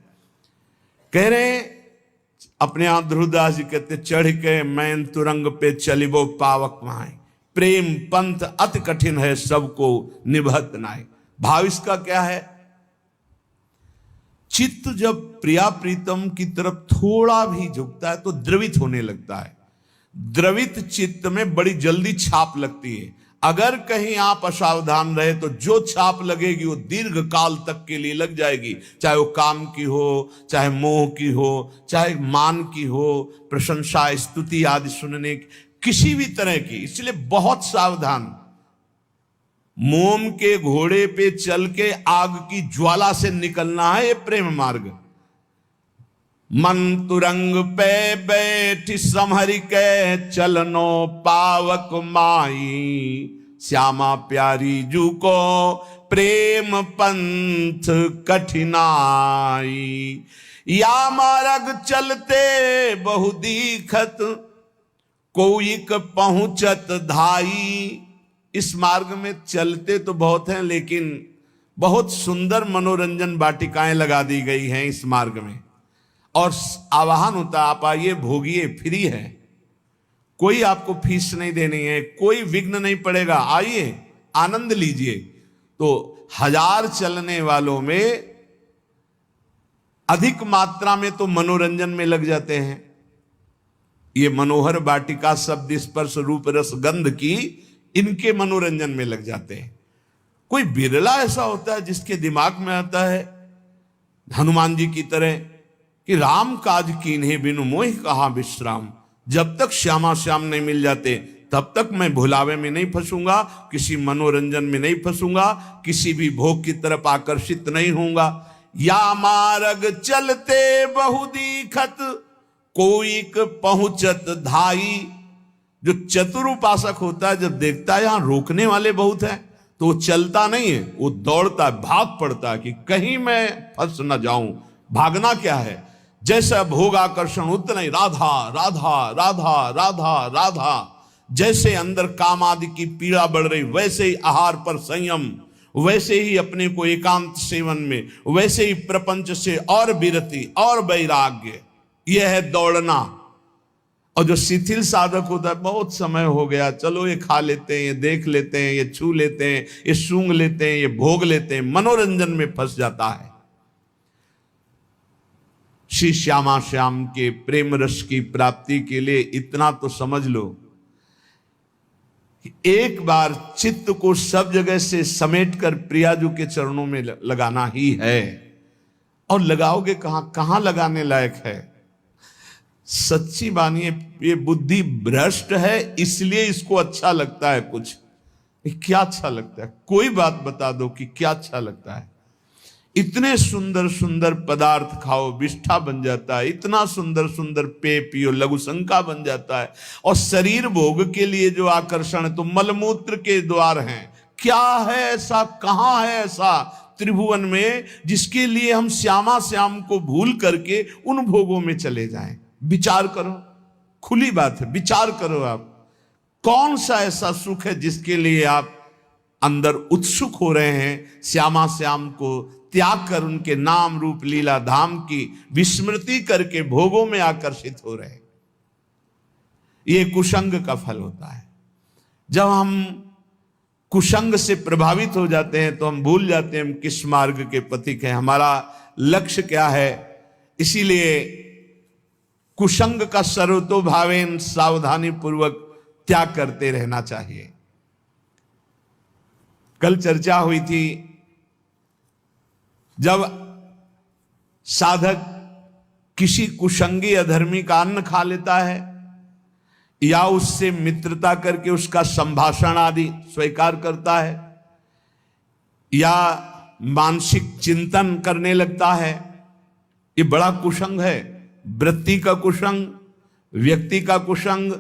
कह रहे अपने यहां ध्रुवदास जी कहते, चढ़ के मैन तुरंग पे चलिबो पावक माए, प्रेम पंथ अति कठिन है सबको निभत नाय। भाव इसका क्या है? चित्त जब प्रिया प्रीतम की तरफ थोड़ा भी झुकता है तो द्रवित होने लगता है। द्रवित चित्त में बड़ी जल्दी छाप लगती है। अगर कहीं आप असावधान रहे तो जो छाप लगेगी वो दीर्घ काल तक के लिए लग जाएगी, चाहे वो काम की हो, चाहे मोह की हो, चाहे मान की हो, प्रशंसा स्तुति आदि सुनने की, किसी भी तरह की। इसलिए बहुत सावधान। मोम के घोड़े पे चल के आग की ज्वाला से निकलना है ये प्रेम मार्ग। मन तुरंग पे बैठ समहरि के चलनो पावक माई, श्यामा प्यारी जू को प्रेम पंथ कठिनाई। या मार्ग चलते बहु दीखत, कोईक पहुंचत धाई। इस मार्ग में चलते तो बहुत हैं, लेकिन बहुत सुंदर मनोरंजन वाटिकाएं लगा दी गई हैं इस मार्ग में, और आवाहन होता है आप आइए भोगिए, फ्री है, कोई आपको फीस नहीं देनी है, कोई विघ्न नहीं पड़ेगा, आइए आनंद लीजिए। तो 1000 चलने वालों में अधिक मात्रा में तो मनोरंजन में लग जाते हैं। ये मनोहर वाटिका शब्द स्पर्श रूप रस गंध की इनके मनोरंजन में लग जाते हैं। कोई बिरला ऐसा होता है जिसके दिमाग में आता है हनुमान जी की तरह कि राम काज कीन्हे बिनु मोहि कहाँ विश्राम। जब तक श्यामा श्याम नहीं मिल जाते तब तक मैं भुलावे में नहीं फंसूंगा, किसी मनोरंजन में नहीं फंसूंगा, किसी भी भोग की तरफ आकर्षित नहीं होऊंगा। या मार्ग चलते बहु दीखत, कोईक पहुंचत धाई। जो चतुर उपासक होता है जब देखता है यहां रोकने वाले बहुत हैं तो वो चलता नहीं है, वो दौड़ता है, भाग पड़ता है कि कहीं मैं फंस न जाऊं। भागना क्या है? जैसा भोग आकर्षण उतना ही राधा राधा राधा राधा राधा। जैसे अंदर काम आदि की पीड़ा बढ़ रही वैसे ही आहार पर संयम, वैसे ही अपने को एकांत सेवन में, वैसे ही प्रपंच से और विरति और वैराग्य। यह है दौड़ना। और जो शिथिल साधक होता है बहुत समय हो गया, चलो ये खा लेते हैं, ये देख लेते हैं, ये छू लेते हैं, ये सूंघ लेते हैं, ये भोग लेते हैं, मनोरंजन में फंस जाता है। श्री श्यामा श्याम के प्रेम रस की प्राप्ति के लिए इतना तो समझ लो, एक बार चित्त को सब जगह से समेट कर प्रियाजू के चरणों में लगाना ही है। और लगाओगे कहां? कहां लगाने लायक है? सच्ची मानिए ये बुद्धि भ्रष्ट है, इसलिए इसको अच्छा लगता है। कुछ क्या अच्छा लगता है? कोई बात बता दो कि क्या अच्छा लगता है? इतने सुंदर सुंदर पदार्थ खाओ, विष्ठा बन जाता है। इतना सुंदर सुंदर पेय पियो, लघु शंका बन जाता है। और शरीर भोग के लिए जो आकर्षण है तो मलमूत्र के द्वार हैं। क्या है ऐसा, कहां है ऐसा त्रिभुवन में जिसके लिए हम श्यामा श्याम को भूल करके उन भोगों में चले जाएं? विचार करो, खुली बात है, विचार करो आप कौन सा ऐसा सुख है जिसके लिए आप अंदर उत्सुक हो रहे हैं। श्यामा श्याम को त्याग कर उनके नाम रूप लीला धाम की विस्मृति करके भोगों में आकर्षित हो रहे हैं। यह कुसंग का फल होता है। जब हम कुसंग से प्रभावित हो जाते हैं तो हम भूल जाते हैं हम किस मार्ग के पथिक हैं, हमारा लक्ष्य क्या है। इसीलिए कुसंग का सर्वतोभावेन सावधानी पूर्वक त्याग करते रहना चाहिए। कल चर्चा हुई थी, जब साधक किसी कुसंगी अधर्मी का अन्न खा लेता है या उससे मित्रता करके उसका संभाषण आदि स्वीकार करता है या मानसिक चिंतन करने लगता है, ये बड़ा कुसंग है। वृत्ति का कुसंग, व्यक्ति का कुसंग,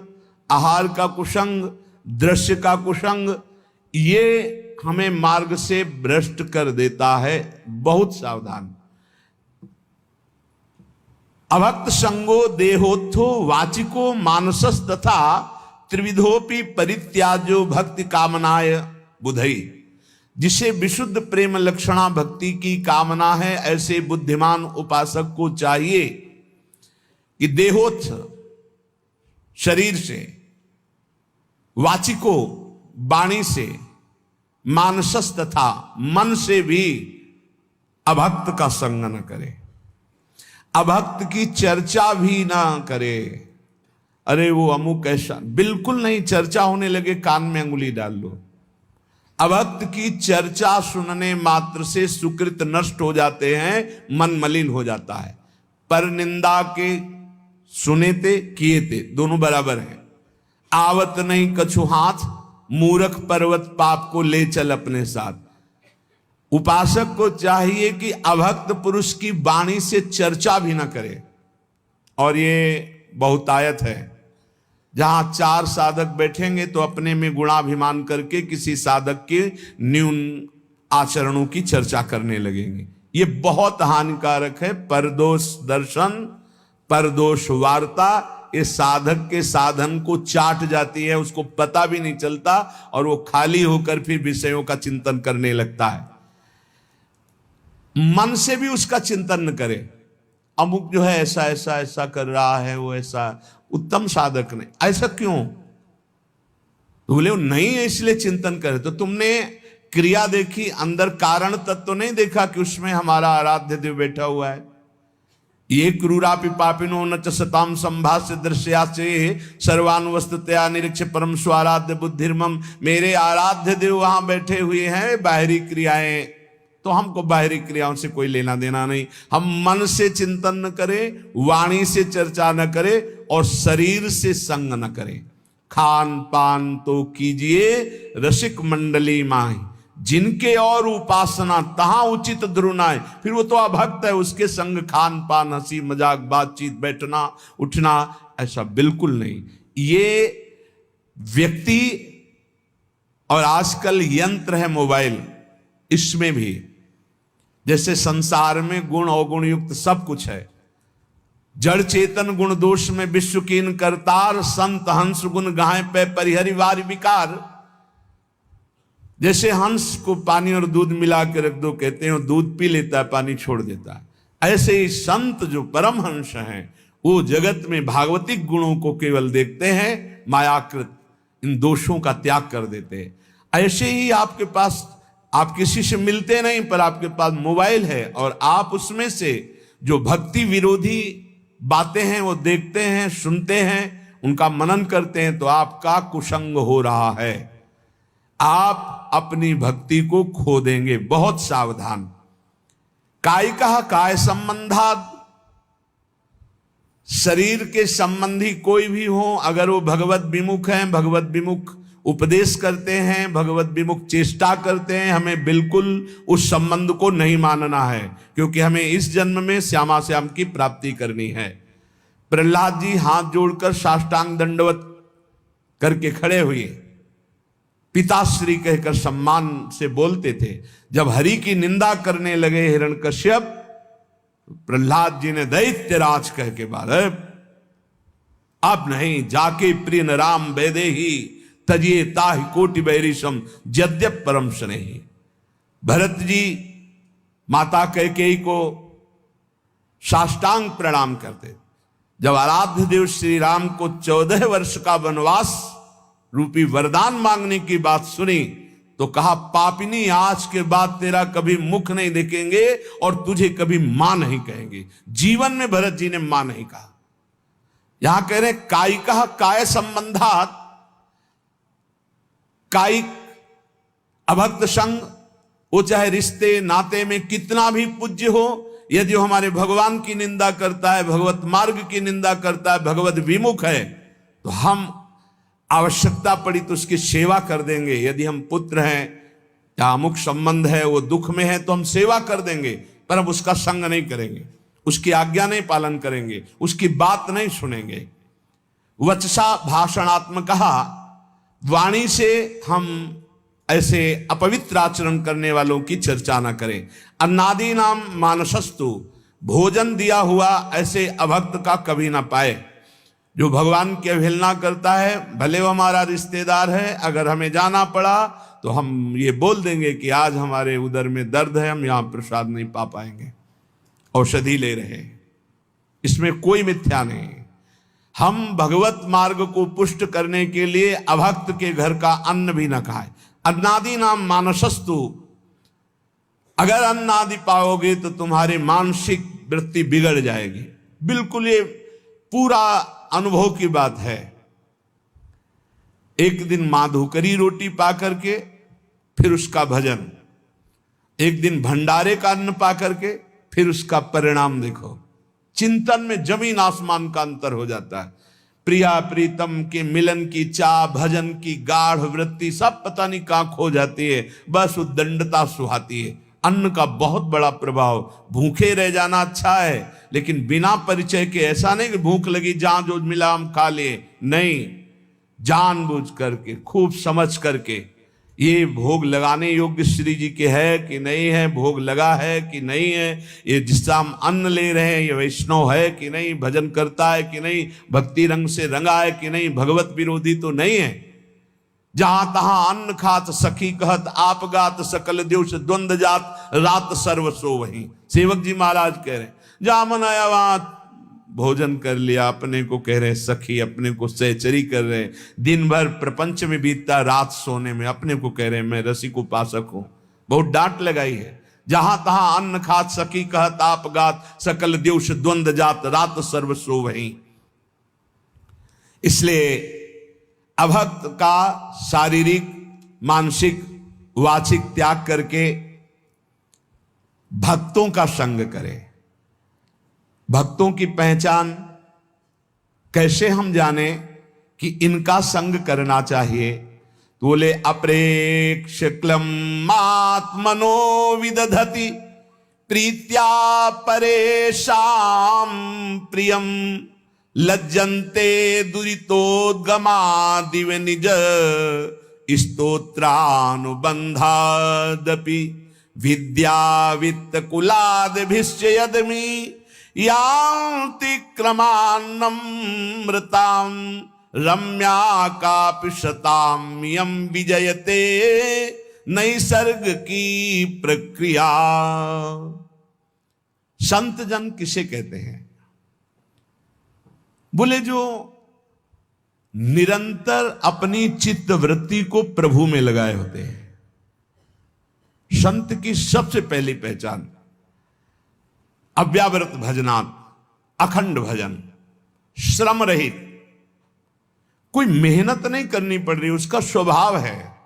आहार का कुसंग, दृश्य का कुसंग, ये हमें मार्ग से भ्रष्ट कर देता है। बहुत सावधान। अभक्त संगो देहोत्थो वाचिको मानसस तथा त्रिविधोपि परित्याजो भक्ति कामनाय बुधई। जिसे विशुद्ध प्रेम लक्षणा भक्ति की कामना है, ऐसे बुद्धिमान उपासक को चाहिए कि देहोत्थ शरीर से, वाचिको वाणी से, मानसस तथा मन से भी अभक्त का संग न करे, अभक्त की चर्चा भी ना करे। अरे वो अमुक ऐसा, बिल्कुल नहीं। चर्चा होने लगे कान में अंगुली डाल लो। अभक्त की चर्चा सुनने मात्र से सुकृत नष्ट हो जाते हैं, मन मलिन हो जाता है। पर निंदा के सुने ते किए ते दोनों बराबर हैं। आवत नहीं कछु हाथ, मूर्ख पर्वत पाप को ले चल अपने साथ। उपासक को चाहिए कि अभक्त पुरुष की वाणी से चर्चा भी ना करे। और ये बहुतायत है। जहां चार साधक बैठेंगे तो अपने में गुणाभिमान करके किसी साधक के न्यून आचरणों की चर्चा करने लगेंगे। ये बहुत हानिकारक है। परदोष दर्शन, परदोष वार्ता, ये साधक के साधन को चाट जाती है, उसको पता भी नहीं चलता और वो खाली होकर फिर विषयों का चिंतन करने लगता है। मन से भी उसका चिंतन न करे। अमुक जो है ऐसा ऐसा ऐसा कर रहा है, वो ऐसा उत्तम साधक नहीं, ऐसा क्यों? तो बोले नहीं है इसलिए चिंतन करे। तो तुमने क्रिया देखी, अंदर कारण तत्व तो नहीं देखा कि उसमें हमारा आराध्य देव बैठा हुआ है। ये क्रूरापि पापिनो न च सताम संभाष्य दृश्या से सर्वानुवस्तुतया निरीक्ष परम स्वाराध्य बुद्धिर्मम। मेरे आराध्य देव वहां बैठे हुए हैं। बाहरी क्रियाएं तो हमको बाहरी क्रियाओं से कोई लेना देना नहीं। हम मन से चिंतन न करें, वाणी से चर्चा न करें और शरीर से संग न करें। खान पान तो कीजिए रसिक मंडली माही, जिनके और उपासना तहां उचित ध्रुनाए। फिर वो तो अभक्त है, उसके संग खान पान, हंसी मजाक, बातचीत, बैठना उठना ऐसा बिल्कुल नहीं। ये व्यक्ति और आजकल यंत्र है मोबाइल, इसमें भी जैसे संसार में गुण अवगुण युक्त सब कुछ है। जड़ चेतन गुण दोष में विश्व कीन करतार, संत हंस गुण गाय पे परिहरि वारि विकार। जैसे हंस को पानी और दूध मिला के रख दो, कहते हैं दूध पी लेता है, पानी छोड़ देता है। ऐसे ही संत जो परम हंस हैं वो जगत में भागवतिक गुणों को केवल देखते हैं, मायाकृत इन दोषों का त्याग कर देते हैं। ऐसे ही आपके पास, आप किसी से मिलते नहीं पर आपके पास मोबाइल है और आप उसमें से जो भक्ति विरोधी बातें हैं वो देखते हैं, सुनते हैं, उनका मनन करते हैं, तो आपका कुसंग हो रहा है। आप अपनी भक्ति को खो देंगे। बहुत सावधान। कायिका काय संबंधाद, शरीर के संबंधी कोई भी हो, अगर वो भगवत विमुख हैं, भगवत विमुख उपदेश करते हैं, भगवत विमुख चेष्टा करते हैं, हमें बिल्कुल उस संबंध को नहीं मानना है, क्योंकि हमें इस जन्म में श्यामा श्याम की प्राप्ति करनी है। प्रहलाद जी हाथ जोड़कर साष्टांग दंडवत करके खड़े हुए, पिताश्री कहकर सम्मान से बोलते थे। जब हरि की निंदा करने लगे हिरण्यकश्यप, प्रहलाद जी ने दैत्यराज कह के बाद, अब नहीं, जाके प्रिय न राम वैदे ही तजिए ताहि कोटि बैरिशम यद्यप परम स्नेही। भरत जी माता कैकेयी को साष्टांग प्रणाम करते। जब आराध्य देव श्री राम को 14 वर्ष का वनवास रूपी वरदान मांगने की बात सुनी तो कहा, पापिनी आज के बाद तेरा कभी मुख नहीं देखेंगे और तुझे कभी मां नहीं कहेंगे। जीवन में भरत जी ने मां नहीं कहा। यहां कह रहे कायिका काय संबंधात, कायिक अभक्त संग, वो चाहे रिश्ते नाते में कितना भी पूज्य हो, यदि वो हमारे भगवान की निंदा करता है, भगवत मार्ग की निंदा करता है, भगवत विमुख है, तो हम आवश्यकता पड़ी तो उसकी सेवा कर देंगे। यदि हम पुत्र हैं या अमुक संबंध है, वो दुख में है, तो हम सेवा कर देंगे, पर हम उसका संग नहीं करेंगे, उसकी आज्ञा नहीं पालन करेंगे, उसकी बात नहीं सुनेंगे। वचसा भाषणात्मक, वाणी से हम ऐसे अपवित्र आचरण करने वालों की चर्चा ना करें। अन्नादि नाम मानसस्तु, भोजन दिया हुआ ऐसे अभक्त का कभी ना पाए। जो भगवान की अवहेलना करता है, भले वो हमारा रिश्तेदार है, अगर हमें जाना पड़ा तो हम ये बोल देंगे कि आज हमारे उदर में दर्द है, हम यहां प्रसाद नहीं पा पाएंगे, औषधि ले रहे हैं। इसमें कोई मिथ्या नहीं। हम भगवत मार्ग को पुष्ट करने के लिए अभक्त के घर का अन्न भी न खाए। अन्नादि नाम मानसस्तु, अगर अन्न आदि पाओगे तो तुम्हारी मानसिक वृत्ति बिगड़ जाएगी। बिल्कुल ये पूरा अनुभव की बात है। एक दिन माधुकरी रोटी पा करके फिर उसका भजन, एक दिन भंडारे का अन्न पा करके फिर उसका परिणाम देखो। चिंतन में जमीन आसमान का अंतर हो जाता है। प्रिया प्रीतम के मिलन की चाह, भजन की गाढ़ वृत्ति सब पता नहीं कहां खो जाती है, बस उद्दंडता सुहाती है। अन्न का बहुत बड़ा प्रभाव। भूखे रह जाना अच्छा है, लेकिन बिना परिचय के ऐसा नहीं कि भूख लगी जहां जो मिला हम खा लिए, नहीं, जानबूझ करके खूब समझ करके ये भोग लगाने योग्य श्री जी के है कि नहीं है, भोग लगा है कि नहीं है, ये जिसका हम अन्न ले रहे हैं ये वैष्णव है कि नहीं, भजन करता है कि नहीं, भक्ति रंग से रंगा है कि नहीं, भगवत विरोधी तो नहीं है। जहां तहां अन्न खात सखी कहत, आप गात सकल देव से द्वंद जात, रात सर्व सो वहीं। सेवक जी महाराज कह रहे हैं जहां मन आया वहां भोजन कर लिया, अपने को कह रहे सखी, अपने को सहचरी कर रहे, दिन भर प्रपंच में बीतता, रात सोने में, अपने को कह रहे मैं रसिक उपासक हूं। बहुत डांट लगाई है। जहां तहां अन्न खात सखी कहत, आप गात सकल देव से द्वंद जात, रात सर्व सो वहीं। इसलिए अभक्त का शारीरिक मानसिक वाचिक त्याग करके भक्तों का संग करे। भक्तों की पहचान कैसे हम जाने कि इनका संग करना चाहिए? तो बोले अप्रेक्ष क्लम आत्मनो विदधति प्रीत्या परेशाम प्रियम लज्जन्ते दुरितोद्गमा दिव निज स्तोत्रानुबंधादपि विद्या वित्त कुलादभिश्च यदमि यान्ति क्रमान्नमृतां रम्या कापि शतां यं विजयते नैसर्ग की प्रक्रिया। संत जन किसे कहते हैं? बोले जो निरंतर अपनी चित्त वृत्ति को प्रभु में लगाए होते हैं। संत की सबसे पहली पहचान अव्यावृत भजनात्, अखंड भजन, श्रम रहित, कोई मेहनत नहीं करनी पड़ रही, उसका स्वभाव है,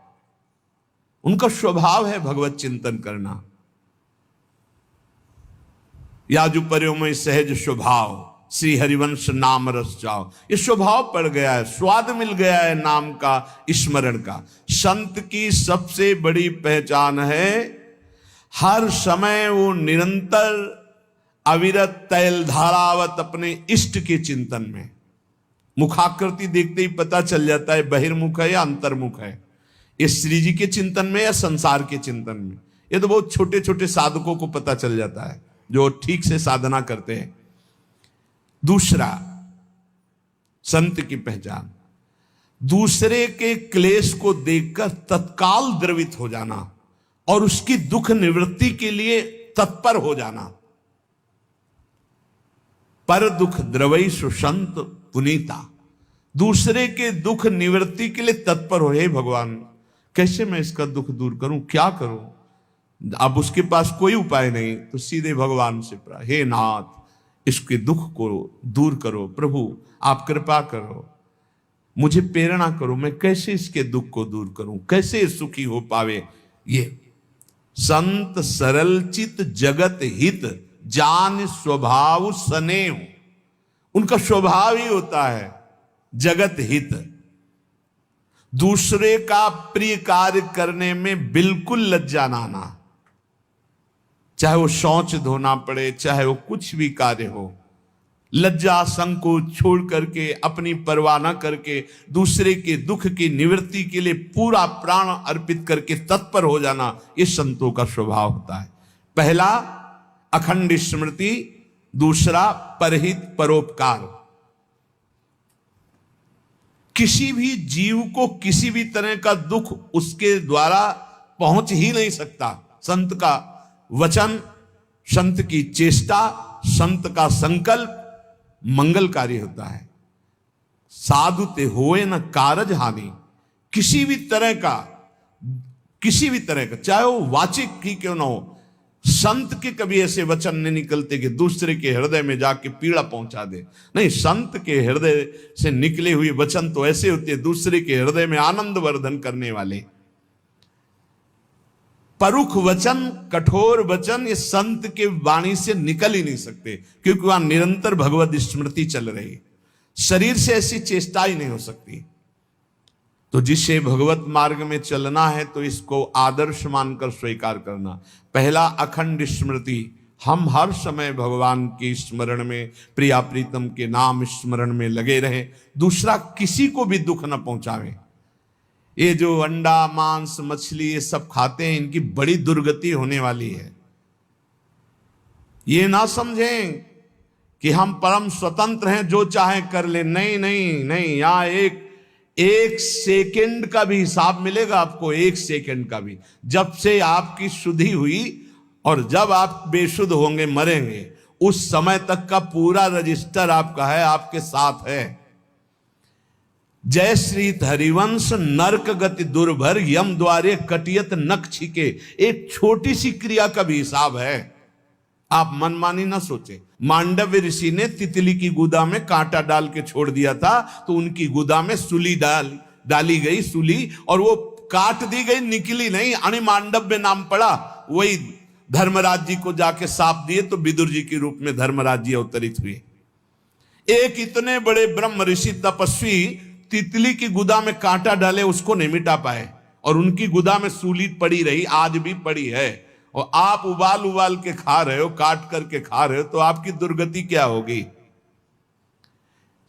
उनका स्वभाव है भगवत चिंतन करना। याजु पर्यो में सहज स्वभाव, श्री हरिवंश नाम रस जाओ, ये स्वभाव पड़ गया है, स्वाद मिल गया है नाम का, स्मरण का। संत की सबसे बड़ी पहचान है हर समय वो निरंतर अविरत तैल धारावत अपने इष्ट के चिंतन में। मुखाकृति देखते ही पता चल जाता है बहिर्मुख है या अंतर्मुख है, ये श्री जी के चिंतन में या संसार के चिंतन में। ये तो बहुत छोटे छोटे साधकों को पता चल जाता है जो ठीक से साधना करते हैं। दूसरा, संत की पहचान दूसरे के क्लेश को देखकर तत्काल द्रवित हो जाना और उसकी दुख निवृत्ति के लिए तत्पर हो जाना। पर दुख द्रवई सुसंत पुनीता, दूसरे के दुख निवृत्ति के लिए तत्पर हो। हे भगवान, कैसे मैं इसका दुख दूर करूं, क्या करूं? अब उसके पास कोई उपाय नहीं तो सीधे भगवान से प्रार्थना, हे नाथ इसके दुख को दूर करो, प्रभु आप कृपा करो, मुझे प्रेरणा करो, मैं कैसे इसके दुख को दूर करूं, कैसे सुखी हो पावे। ये संत सरल चित जगत हित जान स्वभाव सनेह, उनका स्वभाव ही होता है जगत हित, दूसरे का प्रिय कार्य करने में बिल्कुल लज्जा ना आना, चाहे वो शौच धोना पड़े, चाहे वो कुछ भी कार्य हो, लज्जा संकोच छोड़ करके अपनी परवाह न करके दूसरे के दुख की निवृत्ति के लिए पूरा प्राण अर्पित करके तत्पर हो जाना, ये संतों का स्वभाव होता है। पहला अखंड स्मृति, दूसरा परहित परोपकार। किसी भी जीव को किसी भी तरह का दुख उसके द्वारा पहुंच ही नहीं सकता। संत का वचन, संत की चेष्टा, संत का संकल्प मंगलकारी होता है। साधु ते होए न कारज हानि, किसी भी तरह का चाहे वो वाचिक ही क्यों ना हो, संत के कभी ऐसे वचन नहीं निकलते कि दूसरे के हृदय में जाके पीड़ा पहुंचा दे। नहीं, संत के हृदय से निकले हुए वचन तो ऐसे होते हैं दूसरे के हृदय में आनंद वर्धन करने वाले। परुख वचन, कठोर वचन ये संत के वाणी से निकल ही नहीं सकते, क्योंकि वहां निरंतर भगवत स्मृति चल रही। शरीर से ऐसी चेष्टा ही नहीं हो सकती। तो जिसे भगवत मार्ग में चलना है तो इसको आदर्श मानकर स्वीकार करना। पहला, अखंड स्मृति, हम हर समय भगवान के स्मरण में, प्रिया प्रीतम के नाम स्मरण में लगे रहें। दूसरा, किसी को भी दुख न पहुंचावे। ये जो अंडा, मांस, मछली ये सब खाते हैं, इनकी बड़ी दुर्गति होने वाली है। ये ना समझें कि हम परम स्वतंत्र हैं, जो चाहे कर ले। नहीं नहीं नहीं, यहां एक सेकंड का भी हिसाब मिलेगा आपको, एक सेकंड का भी। जब से आपकी शुद्धि हुई और जब आप बेशुद्ध होंगे, मरेंगे, उस समय तक का पूरा रजिस्टर आपका है, आपके साथ है। जय श्री हरिवंश नरक गति दुर्भर, यम द्वारे कटियत नख छिके। एक छोटी सी क्रिया का भी हिसाब है, आप मनमानी ना सोचे। मांडव्य ऋषि ने तितली की गुदा में कांटा डाल के छोड़ दिया था, तो उनकी गुदा में सूली डाली गई, सूली, और वो काट दी गई, निकली नहीं। अणि मांडव्य नाम पड़ा। वही धर्मराज जी को जाके साप दिए तो विदुर जी के रूप में धर्मराज जी अवतरित हुए। एक इतने बड़े ब्रह्म ऋषि तपस्वी तितली की गुदा में कांटा डाले, उसको नहीं मिटा पाए, और उनकी गुदा में सूली पड़ी रही, आज भी पड़ी है। और आप उबाल उबाल के खा रहे हो, काट करके खा रहे हो, तो आपकी दुर्गति क्या होगी?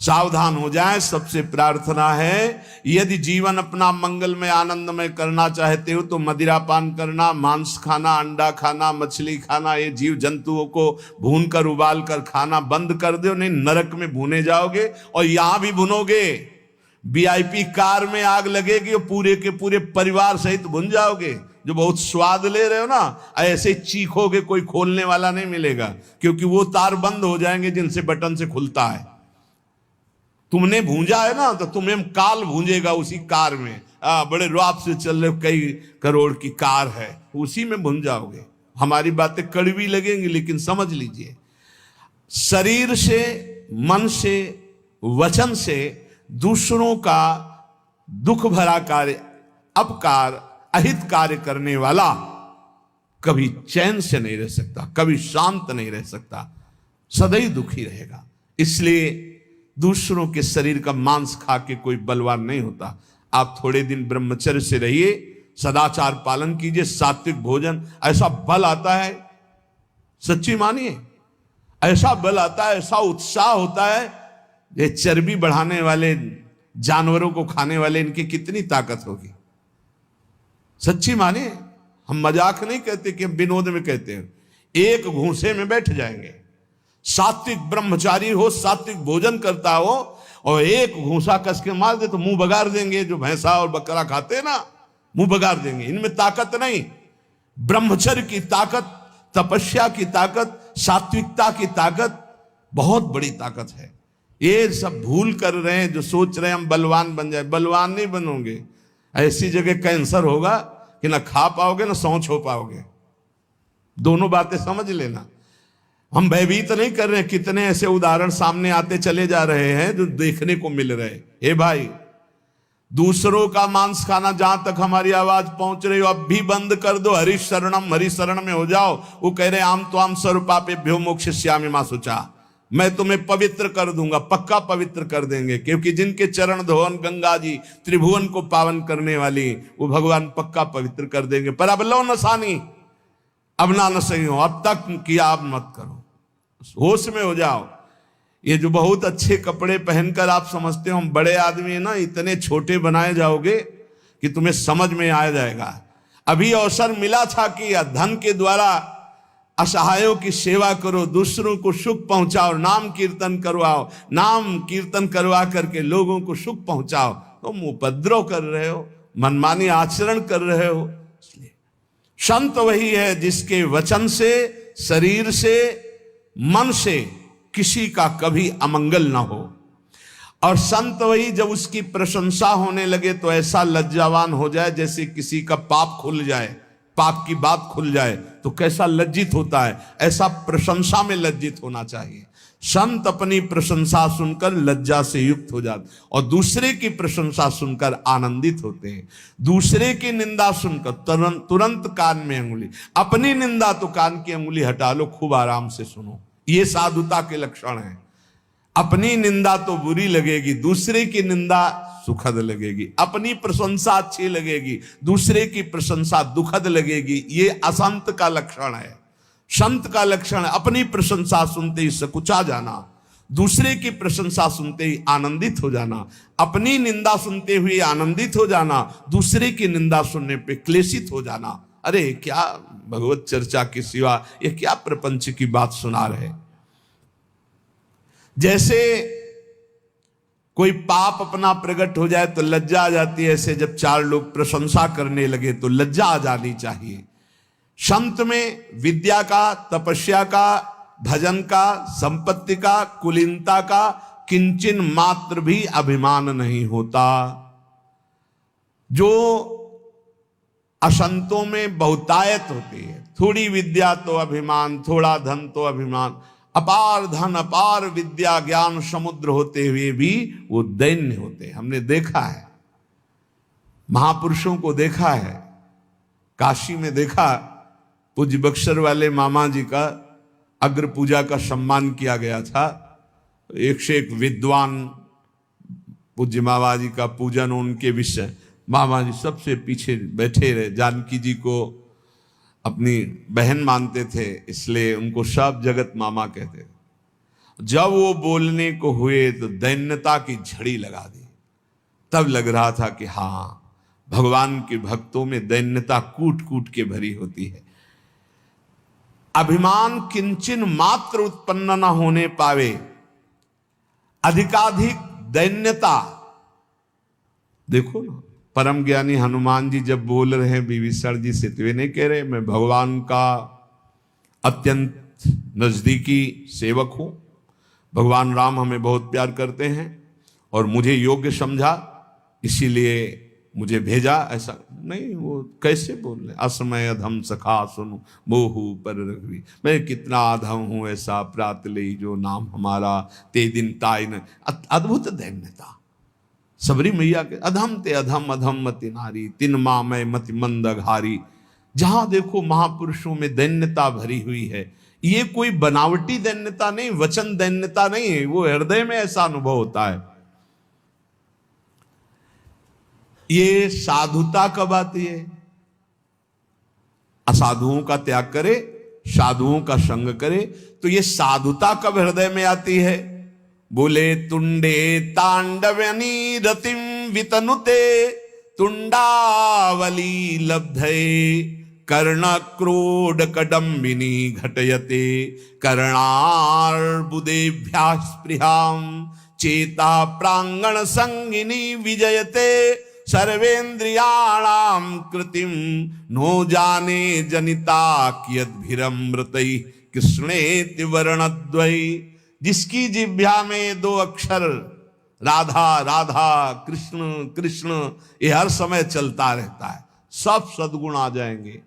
सावधान हो जाए। सबसे प्रार्थना है, यदि जीवन अपना मंगलमय आनंदमय करना चाहते हो तो मदिरापान करना, मांस खाना, अंडा खाना, मछली खाना, ये जीव जंतुओं को भून कर उबाल कर खाना बंद कर दो। नहीं, नरक में भुने जाओगे, और यहां भी भुनोगे। वीआईपी कार में आग लगेगी और पूरे के पूरे परिवार सहित भुन जाओगे। जो बहुत स्वाद ले रहे हो ना, ऐसे चीखोगे, कोई खोलने वाला नहीं मिलेगा, क्योंकि वो तार बंद हो जाएंगे जिनसे बटन से खुलता है। तुमने भूंजा है ना, तो तुम्हें काल भूंजेगा उसी कार में। बड़े रौब से चल रहे, कई करोड़ की कार है, उसी में भूंज जाओगे। हमारी बातें कड़वी लगेंगी, लेकिन समझ लीजिए, शरीर से, मन से, वचन से दूसरों का दुख भरा कार्य, अपकार, अहित कार्य करने वाला कभी चैन से नहीं रह सकता, कभी शांत नहीं रह सकता, सदैव दुखी रहेगा। इसलिए दूसरों के शरीर का मांस खा के कोई बलवान नहीं होता। आप थोड़े दिन ब्रह्मचर्य से रहिए, सदाचार पालन कीजिए, सात्विक भोजन, ऐसा बल आता है, सच्ची मानिए, ऐसा बल आता है, ऐसा उत्साह होता है। ये चर्बी बढ़ाने वाले जानवरों को खाने वाले, इनकी कितनी ताकत होगी, सच्ची माने। हम मजाक नहीं कहते कि हम विनोद में कहते हैं। एक घूंसे में बैठ जाएंगे। सात्विक ब्रह्मचारी हो, सात्विक भोजन करता हो, और एक घूंसा कस के मार दे तो मुंह बगाड़ देंगे। जो भैंसा और बकरा खाते हैं ना, मुंह बगाड़ देंगे। इनमें ताकत नहीं, ब्रह्मचर्य की ताकत, तपस्या की ताकत, सात्विकता की ताकत बहुत बड़ी ताकत है। ये सब भूल कर रहे हैं जो सोच रहे हैं हम बलवान बन जाए। बलवान नहीं बनोगे, ऐसी जगह कैंसर होगा कि ना खा पाओगे ना सोच हो पाओगे। दोनों बातें समझ लेना। हम भयभीत नहीं कर रहे हैं, कितने ऐसे उदाहरण सामने आते चले जा रहे हैं जो देखने को मिल रहे हैं। हे भाई, दूसरों का मांस खाना जहां तक हमारी आवाज पहुंच रही हो, अब भी बंद कर दो। हरि शरणम, हरि शरण में हो जाओ। वो कह रहे आम तो आम सर्वपापेभ्यो मोक्षयिष्यामि मा शुचा, मैं तुम्हें पवित्र कर दूंगा, पक्का पवित्र कर देंगे, क्योंकि जिनके चरण धोवन गंगा जी त्रिभुवन को पावन करने वाली, वो भगवान पक्का पवित्र कर देंगे। पर अब लो नसानी, अब ना नसही हो, अब तक किया अब मत करो, होश में हो जाओ। ये जो बहुत अच्छे कपड़े पहनकर आप समझते हो हम बड़े आदमी है ना, इतने छोटे बनाए जाओगे कि तुम्हें समझ में आ जाएगा। अभी अवसर मिला था कि धन के द्वारा असहायों की सेवा करो, दूसरों को सुख पहुंचाओ, नाम कीर्तन करवाओ, नाम कीर्तन करवा करके लोगों को सुख पहुंचाओ। तुम उपद्रव कर रहे हो, मनमानी आचरण कर रहे हो। इसलिए संत वही है जिसके वचन से, शरीर से, मन से किसी का कभी अमंगल ना हो। और संत वही जब उसकी प्रशंसा होने लगे तो ऐसा लज्जावान हो जाए जैसे किसी का पाप खुल जाए, पाप की बात खुल जाए तो कैसा लज्जित होता है, ऐसा प्रशंसा में लज्जित होना चाहिए। संत अपनी प्रशंसा सुनकर लज्जा से युक्त हो जाते और दूसरे की प्रशंसा सुनकर आनंदित होते हैं। दूसरे की निंदा सुनकर तुरंत कान में अंगुली, अपनी निंदा तो कान की अंगुली हटा लो, खूब आराम से सुनो। ये साधुता के लक्षण हैं। अपनी निंदा तो बुरी लगेगी, दूसरे की निंदा सुखद लगेगी। अपनी प्रशंसा अच्छी लगेगी, दूसरे की प्रशंसा दुखद लगेगी। ये असंत का लक्षण है। संत का लक्षण है अपनी प्रशंसा सुनते ही सकुचा जाना, दूसरे की प्रशंसा सुनते ही आनंदित हो जाना, अपनी निंदा सुनते हुए आनंदित हो जाना, दूसरे की निंदा सुनने पे क्लेशित हो जाना। अरे क्या भगवत चर्चा के सिवा ये क्या प्रपंच की बात सुना रहे। जैसे कोई पाप अपना प्रकट हो जाए तो लज्जा आ जाती है, ऐसे जब चार लोग प्रशंसा करने लगे तो लज्जा आ जानी चाहिए। संत में विद्या का, तपस्या का, भजन का, संपत्ति का, कुलीनता का किंचन मात्र भी अभिमान नहीं होता। जो असंतों में बहुतायत होती है, थोड़ी विद्या तो अभिमान, थोड़ा धन तो अभिमान, अपार धन, अपार विद्या, ज्ञान समुद्र होते हुए भी वो दैन्य होते हैं। हमने देखा है, महापुरुषों को देखा है। काशी में देखा, पूज्य बक्सर वाले मामा जी का अग्र पूजा का सम्मान किया गया था। एक से एक विद्वान पूज्य मामा जी का पूजन, उनके विषय मामा जी सबसे पीछे बैठे रहे। जानकी जी को अपनी बहन मानते थे, इसलिए उनको सब जगत मामा कहते थे। जब वो बोलने को हुए तो दैन्यता की झड़ी लगा दी। तब लग रहा था कि हाँ, भगवान के भक्तों में दैन्यता कूट कूट के भरी होती है। अभिमान किंचन मात्र उत्पन्न न होने पावे, अधिकाधिक दैन्यता। देखो ना, परम ज्ञानी हनुमान जी जब बोल रहे हैं विभीषण जी से, तो वे नहीं कह रहे मैं भगवान का अत्यंत नजदीकी सेवक हूं, भगवान राम हमें बहुत प्यार करते हैं और मुझे योग्य समझा इसीलिए मुझे भेजा। ऐसा नहीं, वो कैसे बोल रहे, असमय अधम सखा सुनु मोहू पर रघुवी, मैं कितना अधम हूं ऐसा प्रात ले जो नाम हमारा, ते दिन ताय न। अद्भुत दैन्यता। सबरी मैया के अधम ते अधम, अधम मति नारी, तिन माँ मैं मति मंद घारी। जहां देखो महापुरुषों में दैन्यता भरी हुई है। ये कोई बनावटी दैन्यता नहीं, वचन दैन्यता नहीं है, वो हृदय में ऐसा अनुभव होता है। ये साधुता कब आती है? असाधुओं का त्याग करे, साधुओं का संग करे, तो ये साधुता कब हृदय में आती है? बोले तुंडे तांडवनी रतिम वितनुते, तुंडावली लब्धये कर्ण क्रोड कदम्बिनी घटयते, कर्णार्बुदेभ्याः स्पृहां चेता प्रांगण संगिनी विजयते, सर्वेन्द्रियाणां कृतिम नो जाने जनिता कियद्भिरमृतै कृष्णेति वर्णद्वयी। जिसकी जिह्वा में दो अक्षर राधा राधा कृष्ण कृष्ण ये हर समय चलता रहता है, सब सद्गुण आ जाएंगे,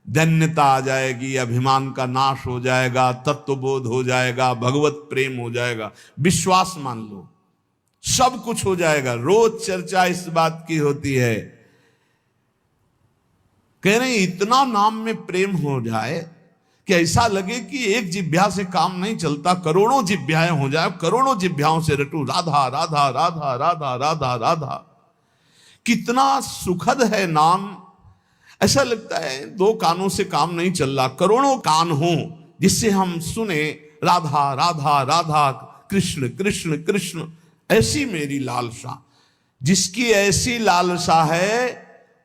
धन्यता आ जाएगी, अभिमान का नाश हो जाएगा, तत्वबोध हो जाएगा, भगवत प्रेम हो जाएगा, विश्वास मान लो, सब कुछ हो जाएगा। रोज चर्चा इस बात की होती है, कह रहे इतना नाम में प्रेम हो जाए कि ऐसा लगे कि एक जिह्वा से काम नहीं चलता, करोड़ों जिह्वाएं हो जाए, करोड़ों जिह्वाओं से रटू राधा राधा राधा राधा राधा राधा। कितना सुखद है नाम। ऐसा लगता है दो कानों से काम नहीं चल रहा, करोड़ों कान हो जिससे हम सुने राधा राधा राधा, कृष्ण कृष्ण कृष्ण। ऐसी मेरी लालसा, जिसकी ऐसी लालसा है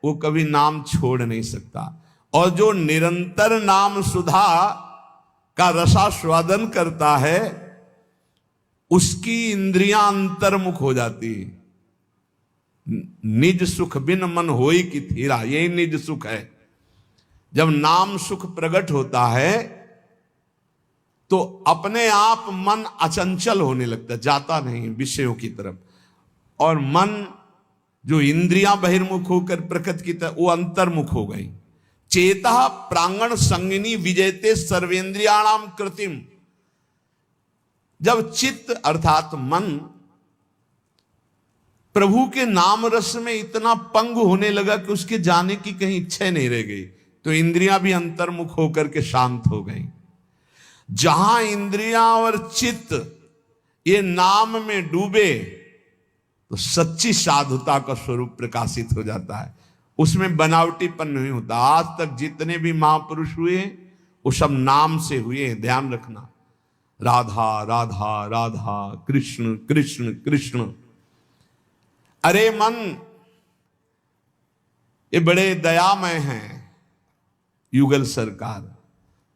वो कभी नाम छोड़ नहीं सकता। और जो निरंतर नाम सुधा का रसास्वादन करता है, उसकी इंद्रियां अंतर्मुख हो जाती है। निज सुख बिन मन होई की थीरा, यही निज सुख है। जब नाम सुख प्रकट होता है तो अपने आप मन अचंचल होने लगता, जाता नहीं विषयों की तरफ, और मन जो इंद्रियां बहिर्मुख होकर प्रकृति की तरफ, वो अंतर्मुख हो गई। चेता प्रांगण संगिनी विजयते सर्वेंद्रियाणाम कृतिम। जब चित्त अर्थात मन प्रभु के नाम रस में इतना पंगु होने लगा कि उसके जाने की कहीं इच्छा नहीं रह गई, तो इंद्रियां भी अंतर्मुख होकर के शांत हो गई। जहां इंद्रियां और चित्त ये नाम में डूबे तो सच्ची साधुता का स्वरूप प्रकाशित हो जाता है, उसमें बनावटीपन नहीं होता। आज तक जितने भी महापुरुष हुए वो सब नाम से हुए, ध्यान रखना। राधा राधा राधा, कृष्ण कृष्ण कृष्ण। अरे मन, ये बड़े दयामय हैं युगल सरकार।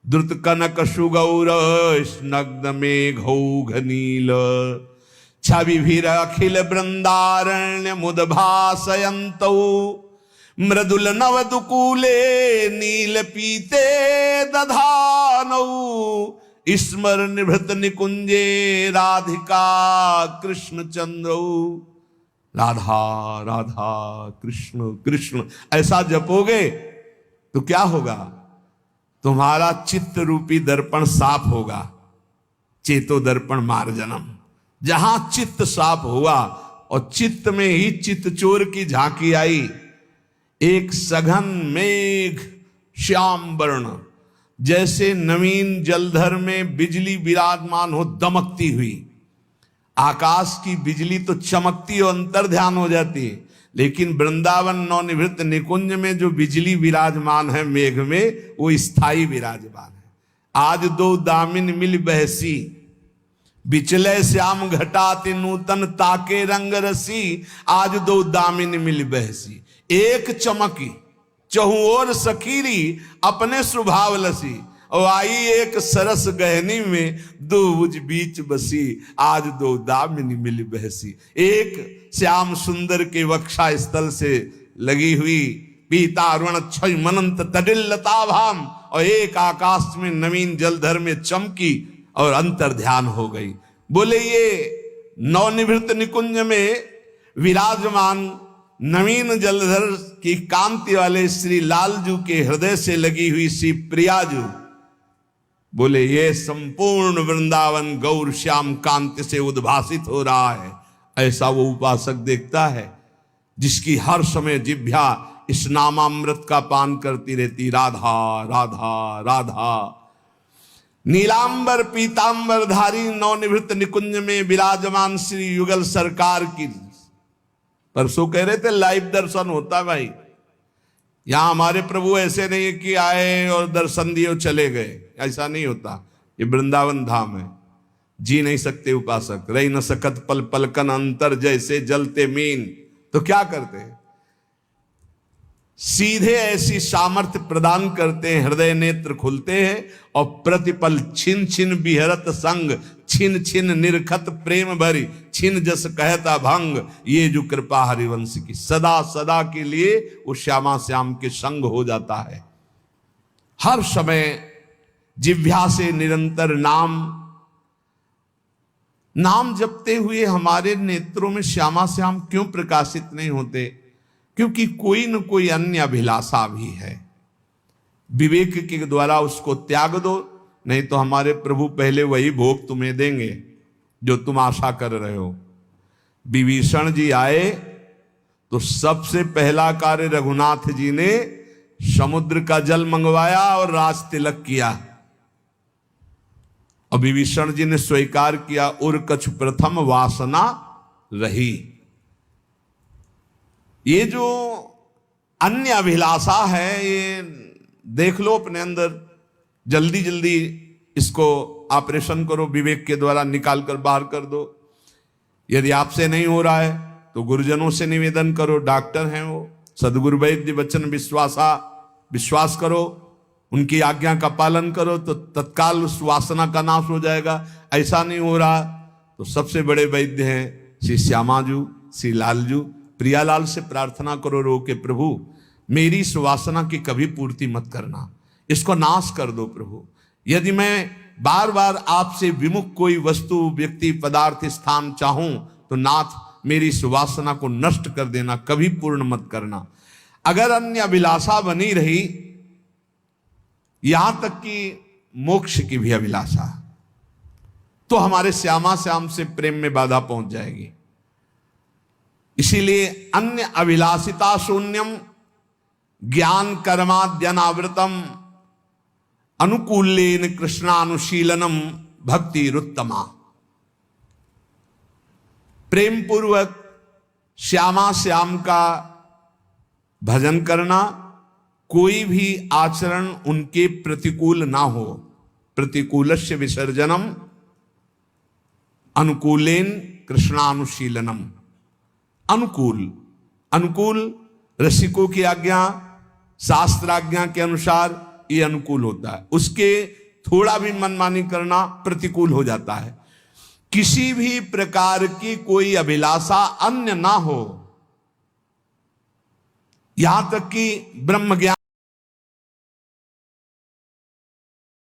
द्रुत कनक सुगौर स्नग्ध मेघौघ नील, छविभिर अखिल वृंदारण्य मुदभासयन्तौ, मृदुल नवदुकूले नील पीते दधानौ, स्मर निभृत निकुंजे राधिका कृष्ण चंद्रौ। राधा राधा कृष्ण कृष्ण ऐसा जपोगे तो क्या होगा? तुम्हारा चित्त रूपी दर्पण साफ होगा। चेतो दर्पण मार्जनम। जहां चित्त साफ हुआ और चित्त में ही चित्त चोर की झांकी आई, एक सघन मेघ श्याम वर्ण, जैसे नवीन जलधर में बिजली विराजमान हो दमकती हुई। आकाश की बिजली तो चमकती और अंतर ध्यान हो जाती है, लेकिन वृंदावन नवनिवृत्त निकुंज में जो बिजली विराजमान है मेघ में, वो स्थायी विराजमान है। आज दो दामिन मिल बहसी, बिचले श्याम घटाति नूतन ताके रंग रसी। आज दो दामिन मिल बहसी, एक चमकी चहु ओर सखीरी, अपने स्वभाव लसी। और आई एक सरस गहनी में, दो बुझ बीच बसी। आज दो दामिनी मिल बहसी। एक श्याम सुंदर के वक्षा स्थल से लगी हुई पीता अरुण क्षय मनंत तडिल्लता भाम, और एक आकाश में नवीन जलधर में चमकी और अंतर ध्यान हो गई। बोले ये नवनिवृत्त निकुंज में विराजमान नवीन जलधर की कांति वाले श्री लालजू के हृदय से लगी हुई श्री प्रियाजू, बोले ये संपूर्ण वृंदावन गौर श्याम कांति से उद्भासित हो रहा है। ऐसा वो उपासक देखता है जिसकी हर समय जिह्वा इस नामामृत का पान करती रहती। राधा राधा राधा। नीलांबर पीतांबर धारी नवनिवृत्त निकुंज में विराजमान श्री युगल सरकार की, परसों कह रहे थे लाइव दर्शन होता भाई। यहां हमारे प्रभु ऐसे नहीं कि आए और दर्शन दिए और चले गए, ऐसा नहीं होता। ये वृंदावन धाम है, जी नहीं सकते उपासक। रही न सकत पल पलकन अंतर, जैसे जलते मीन। तो क्या करते हैं? सीधे ऐसी सामर्थ्य प्रदान करते हैं, हृदय नेत्र खुलते हैं और प्रतिपल छिन छिन बिहरत संग, छिन छिन निरखत प्रेम भरी, छिन जस कहता भंग। ये जो कृपा हरिवंश की, सदा सदा के लिए वो श्यामा श्याम के संग हो जाता है। हर समय जिह्वा से निरंतर नाम जपते हुए हमारे नेत्रों में श्यामा श्याम क्यों प्रकाशित नहीं होते? क्योंकि कोई न कोई अन्य अभिलाषा भी है। विवेक के द्वारा उसको त्याग दो, नहीं तो हमारे प्रभु पहले वही भोग तुम्हें देंगे जो तुम आशा कर रहे हो। विभीषण जी आए तो सबसे पहला कार्य रघुनाथ जी ने समुद्र का जल मंगवाया और राज तिलक किया। और विभीषण जी ने स्वीकार किया, उर कछु प्रथम वासना रही। ये जो अन्य अभिलाषा है, ये देख लो अपने अंदर, जल्दी जल्दी इसको ऑपरेशन करो, विवेक के द्वारा निकाल कर बाहर कर दो। यदि आपसे नहीं हो रहा है तो गुरुजनों से निवेदन करो, डॉक्टर हैं वो, सदगुरु वैद्य वचन विश्वास करो, उनकी आज्ञा का पालन करो तो तत्काल उस वासना का नाश हो जाएगा। ऐसा नहीं हो रहा तो सबसे बड़े वैद्य हैं श्री श्यामाजू, श्री लालजू। प्रियालाल से प्रार्थना करो रो के, प्रभु मेरी इस वासना की कभी पूर्ति मत करना, इसको नाश कर दो प्रभु। यदि मैं बार बार आपसे विमुख कोई वस्तु, व्यक्ति, पदार्थ, स्थान चाहूं तो नाथ मेरी इस वासना को नष्ट कर देना, कभी पूर्ण मत करना। अगर अन्य अभिलाषा बनी रही, यहां तक कि मोक्ष की भी अभिलाषा, तो हमारे श्यामा श्याम से प्रेम में बाधा पहुंच जाएगी। इसीलिए अन्य अभिलाषिता शून्यम ज्ञान कर्माद्यनावृतम अनुकूलेन कृष्णानुशीलनम भक्ति रुत्तमा। प्रेम पूर्वक श्यामा श्याम का भजन करना, कोई भी आचरण उनके प्रतिकूल ना हो। प्रतिकूलस्य विसर्जनम अनुकूलेन कृष्णानुशीलनम। अनुकूल, अनुकूल रसिकों की आज्ञा, शास्त्राज्ञा के अनुसार ये अनुकूल होता है। उसके थोड़ा भी मनमानी करना प्रतिकूल हो जाता है। किसी भी प्रकार की कोई अभिलाषा अन्य ना हो, यहां तक कि ब्रह्म ज्ञान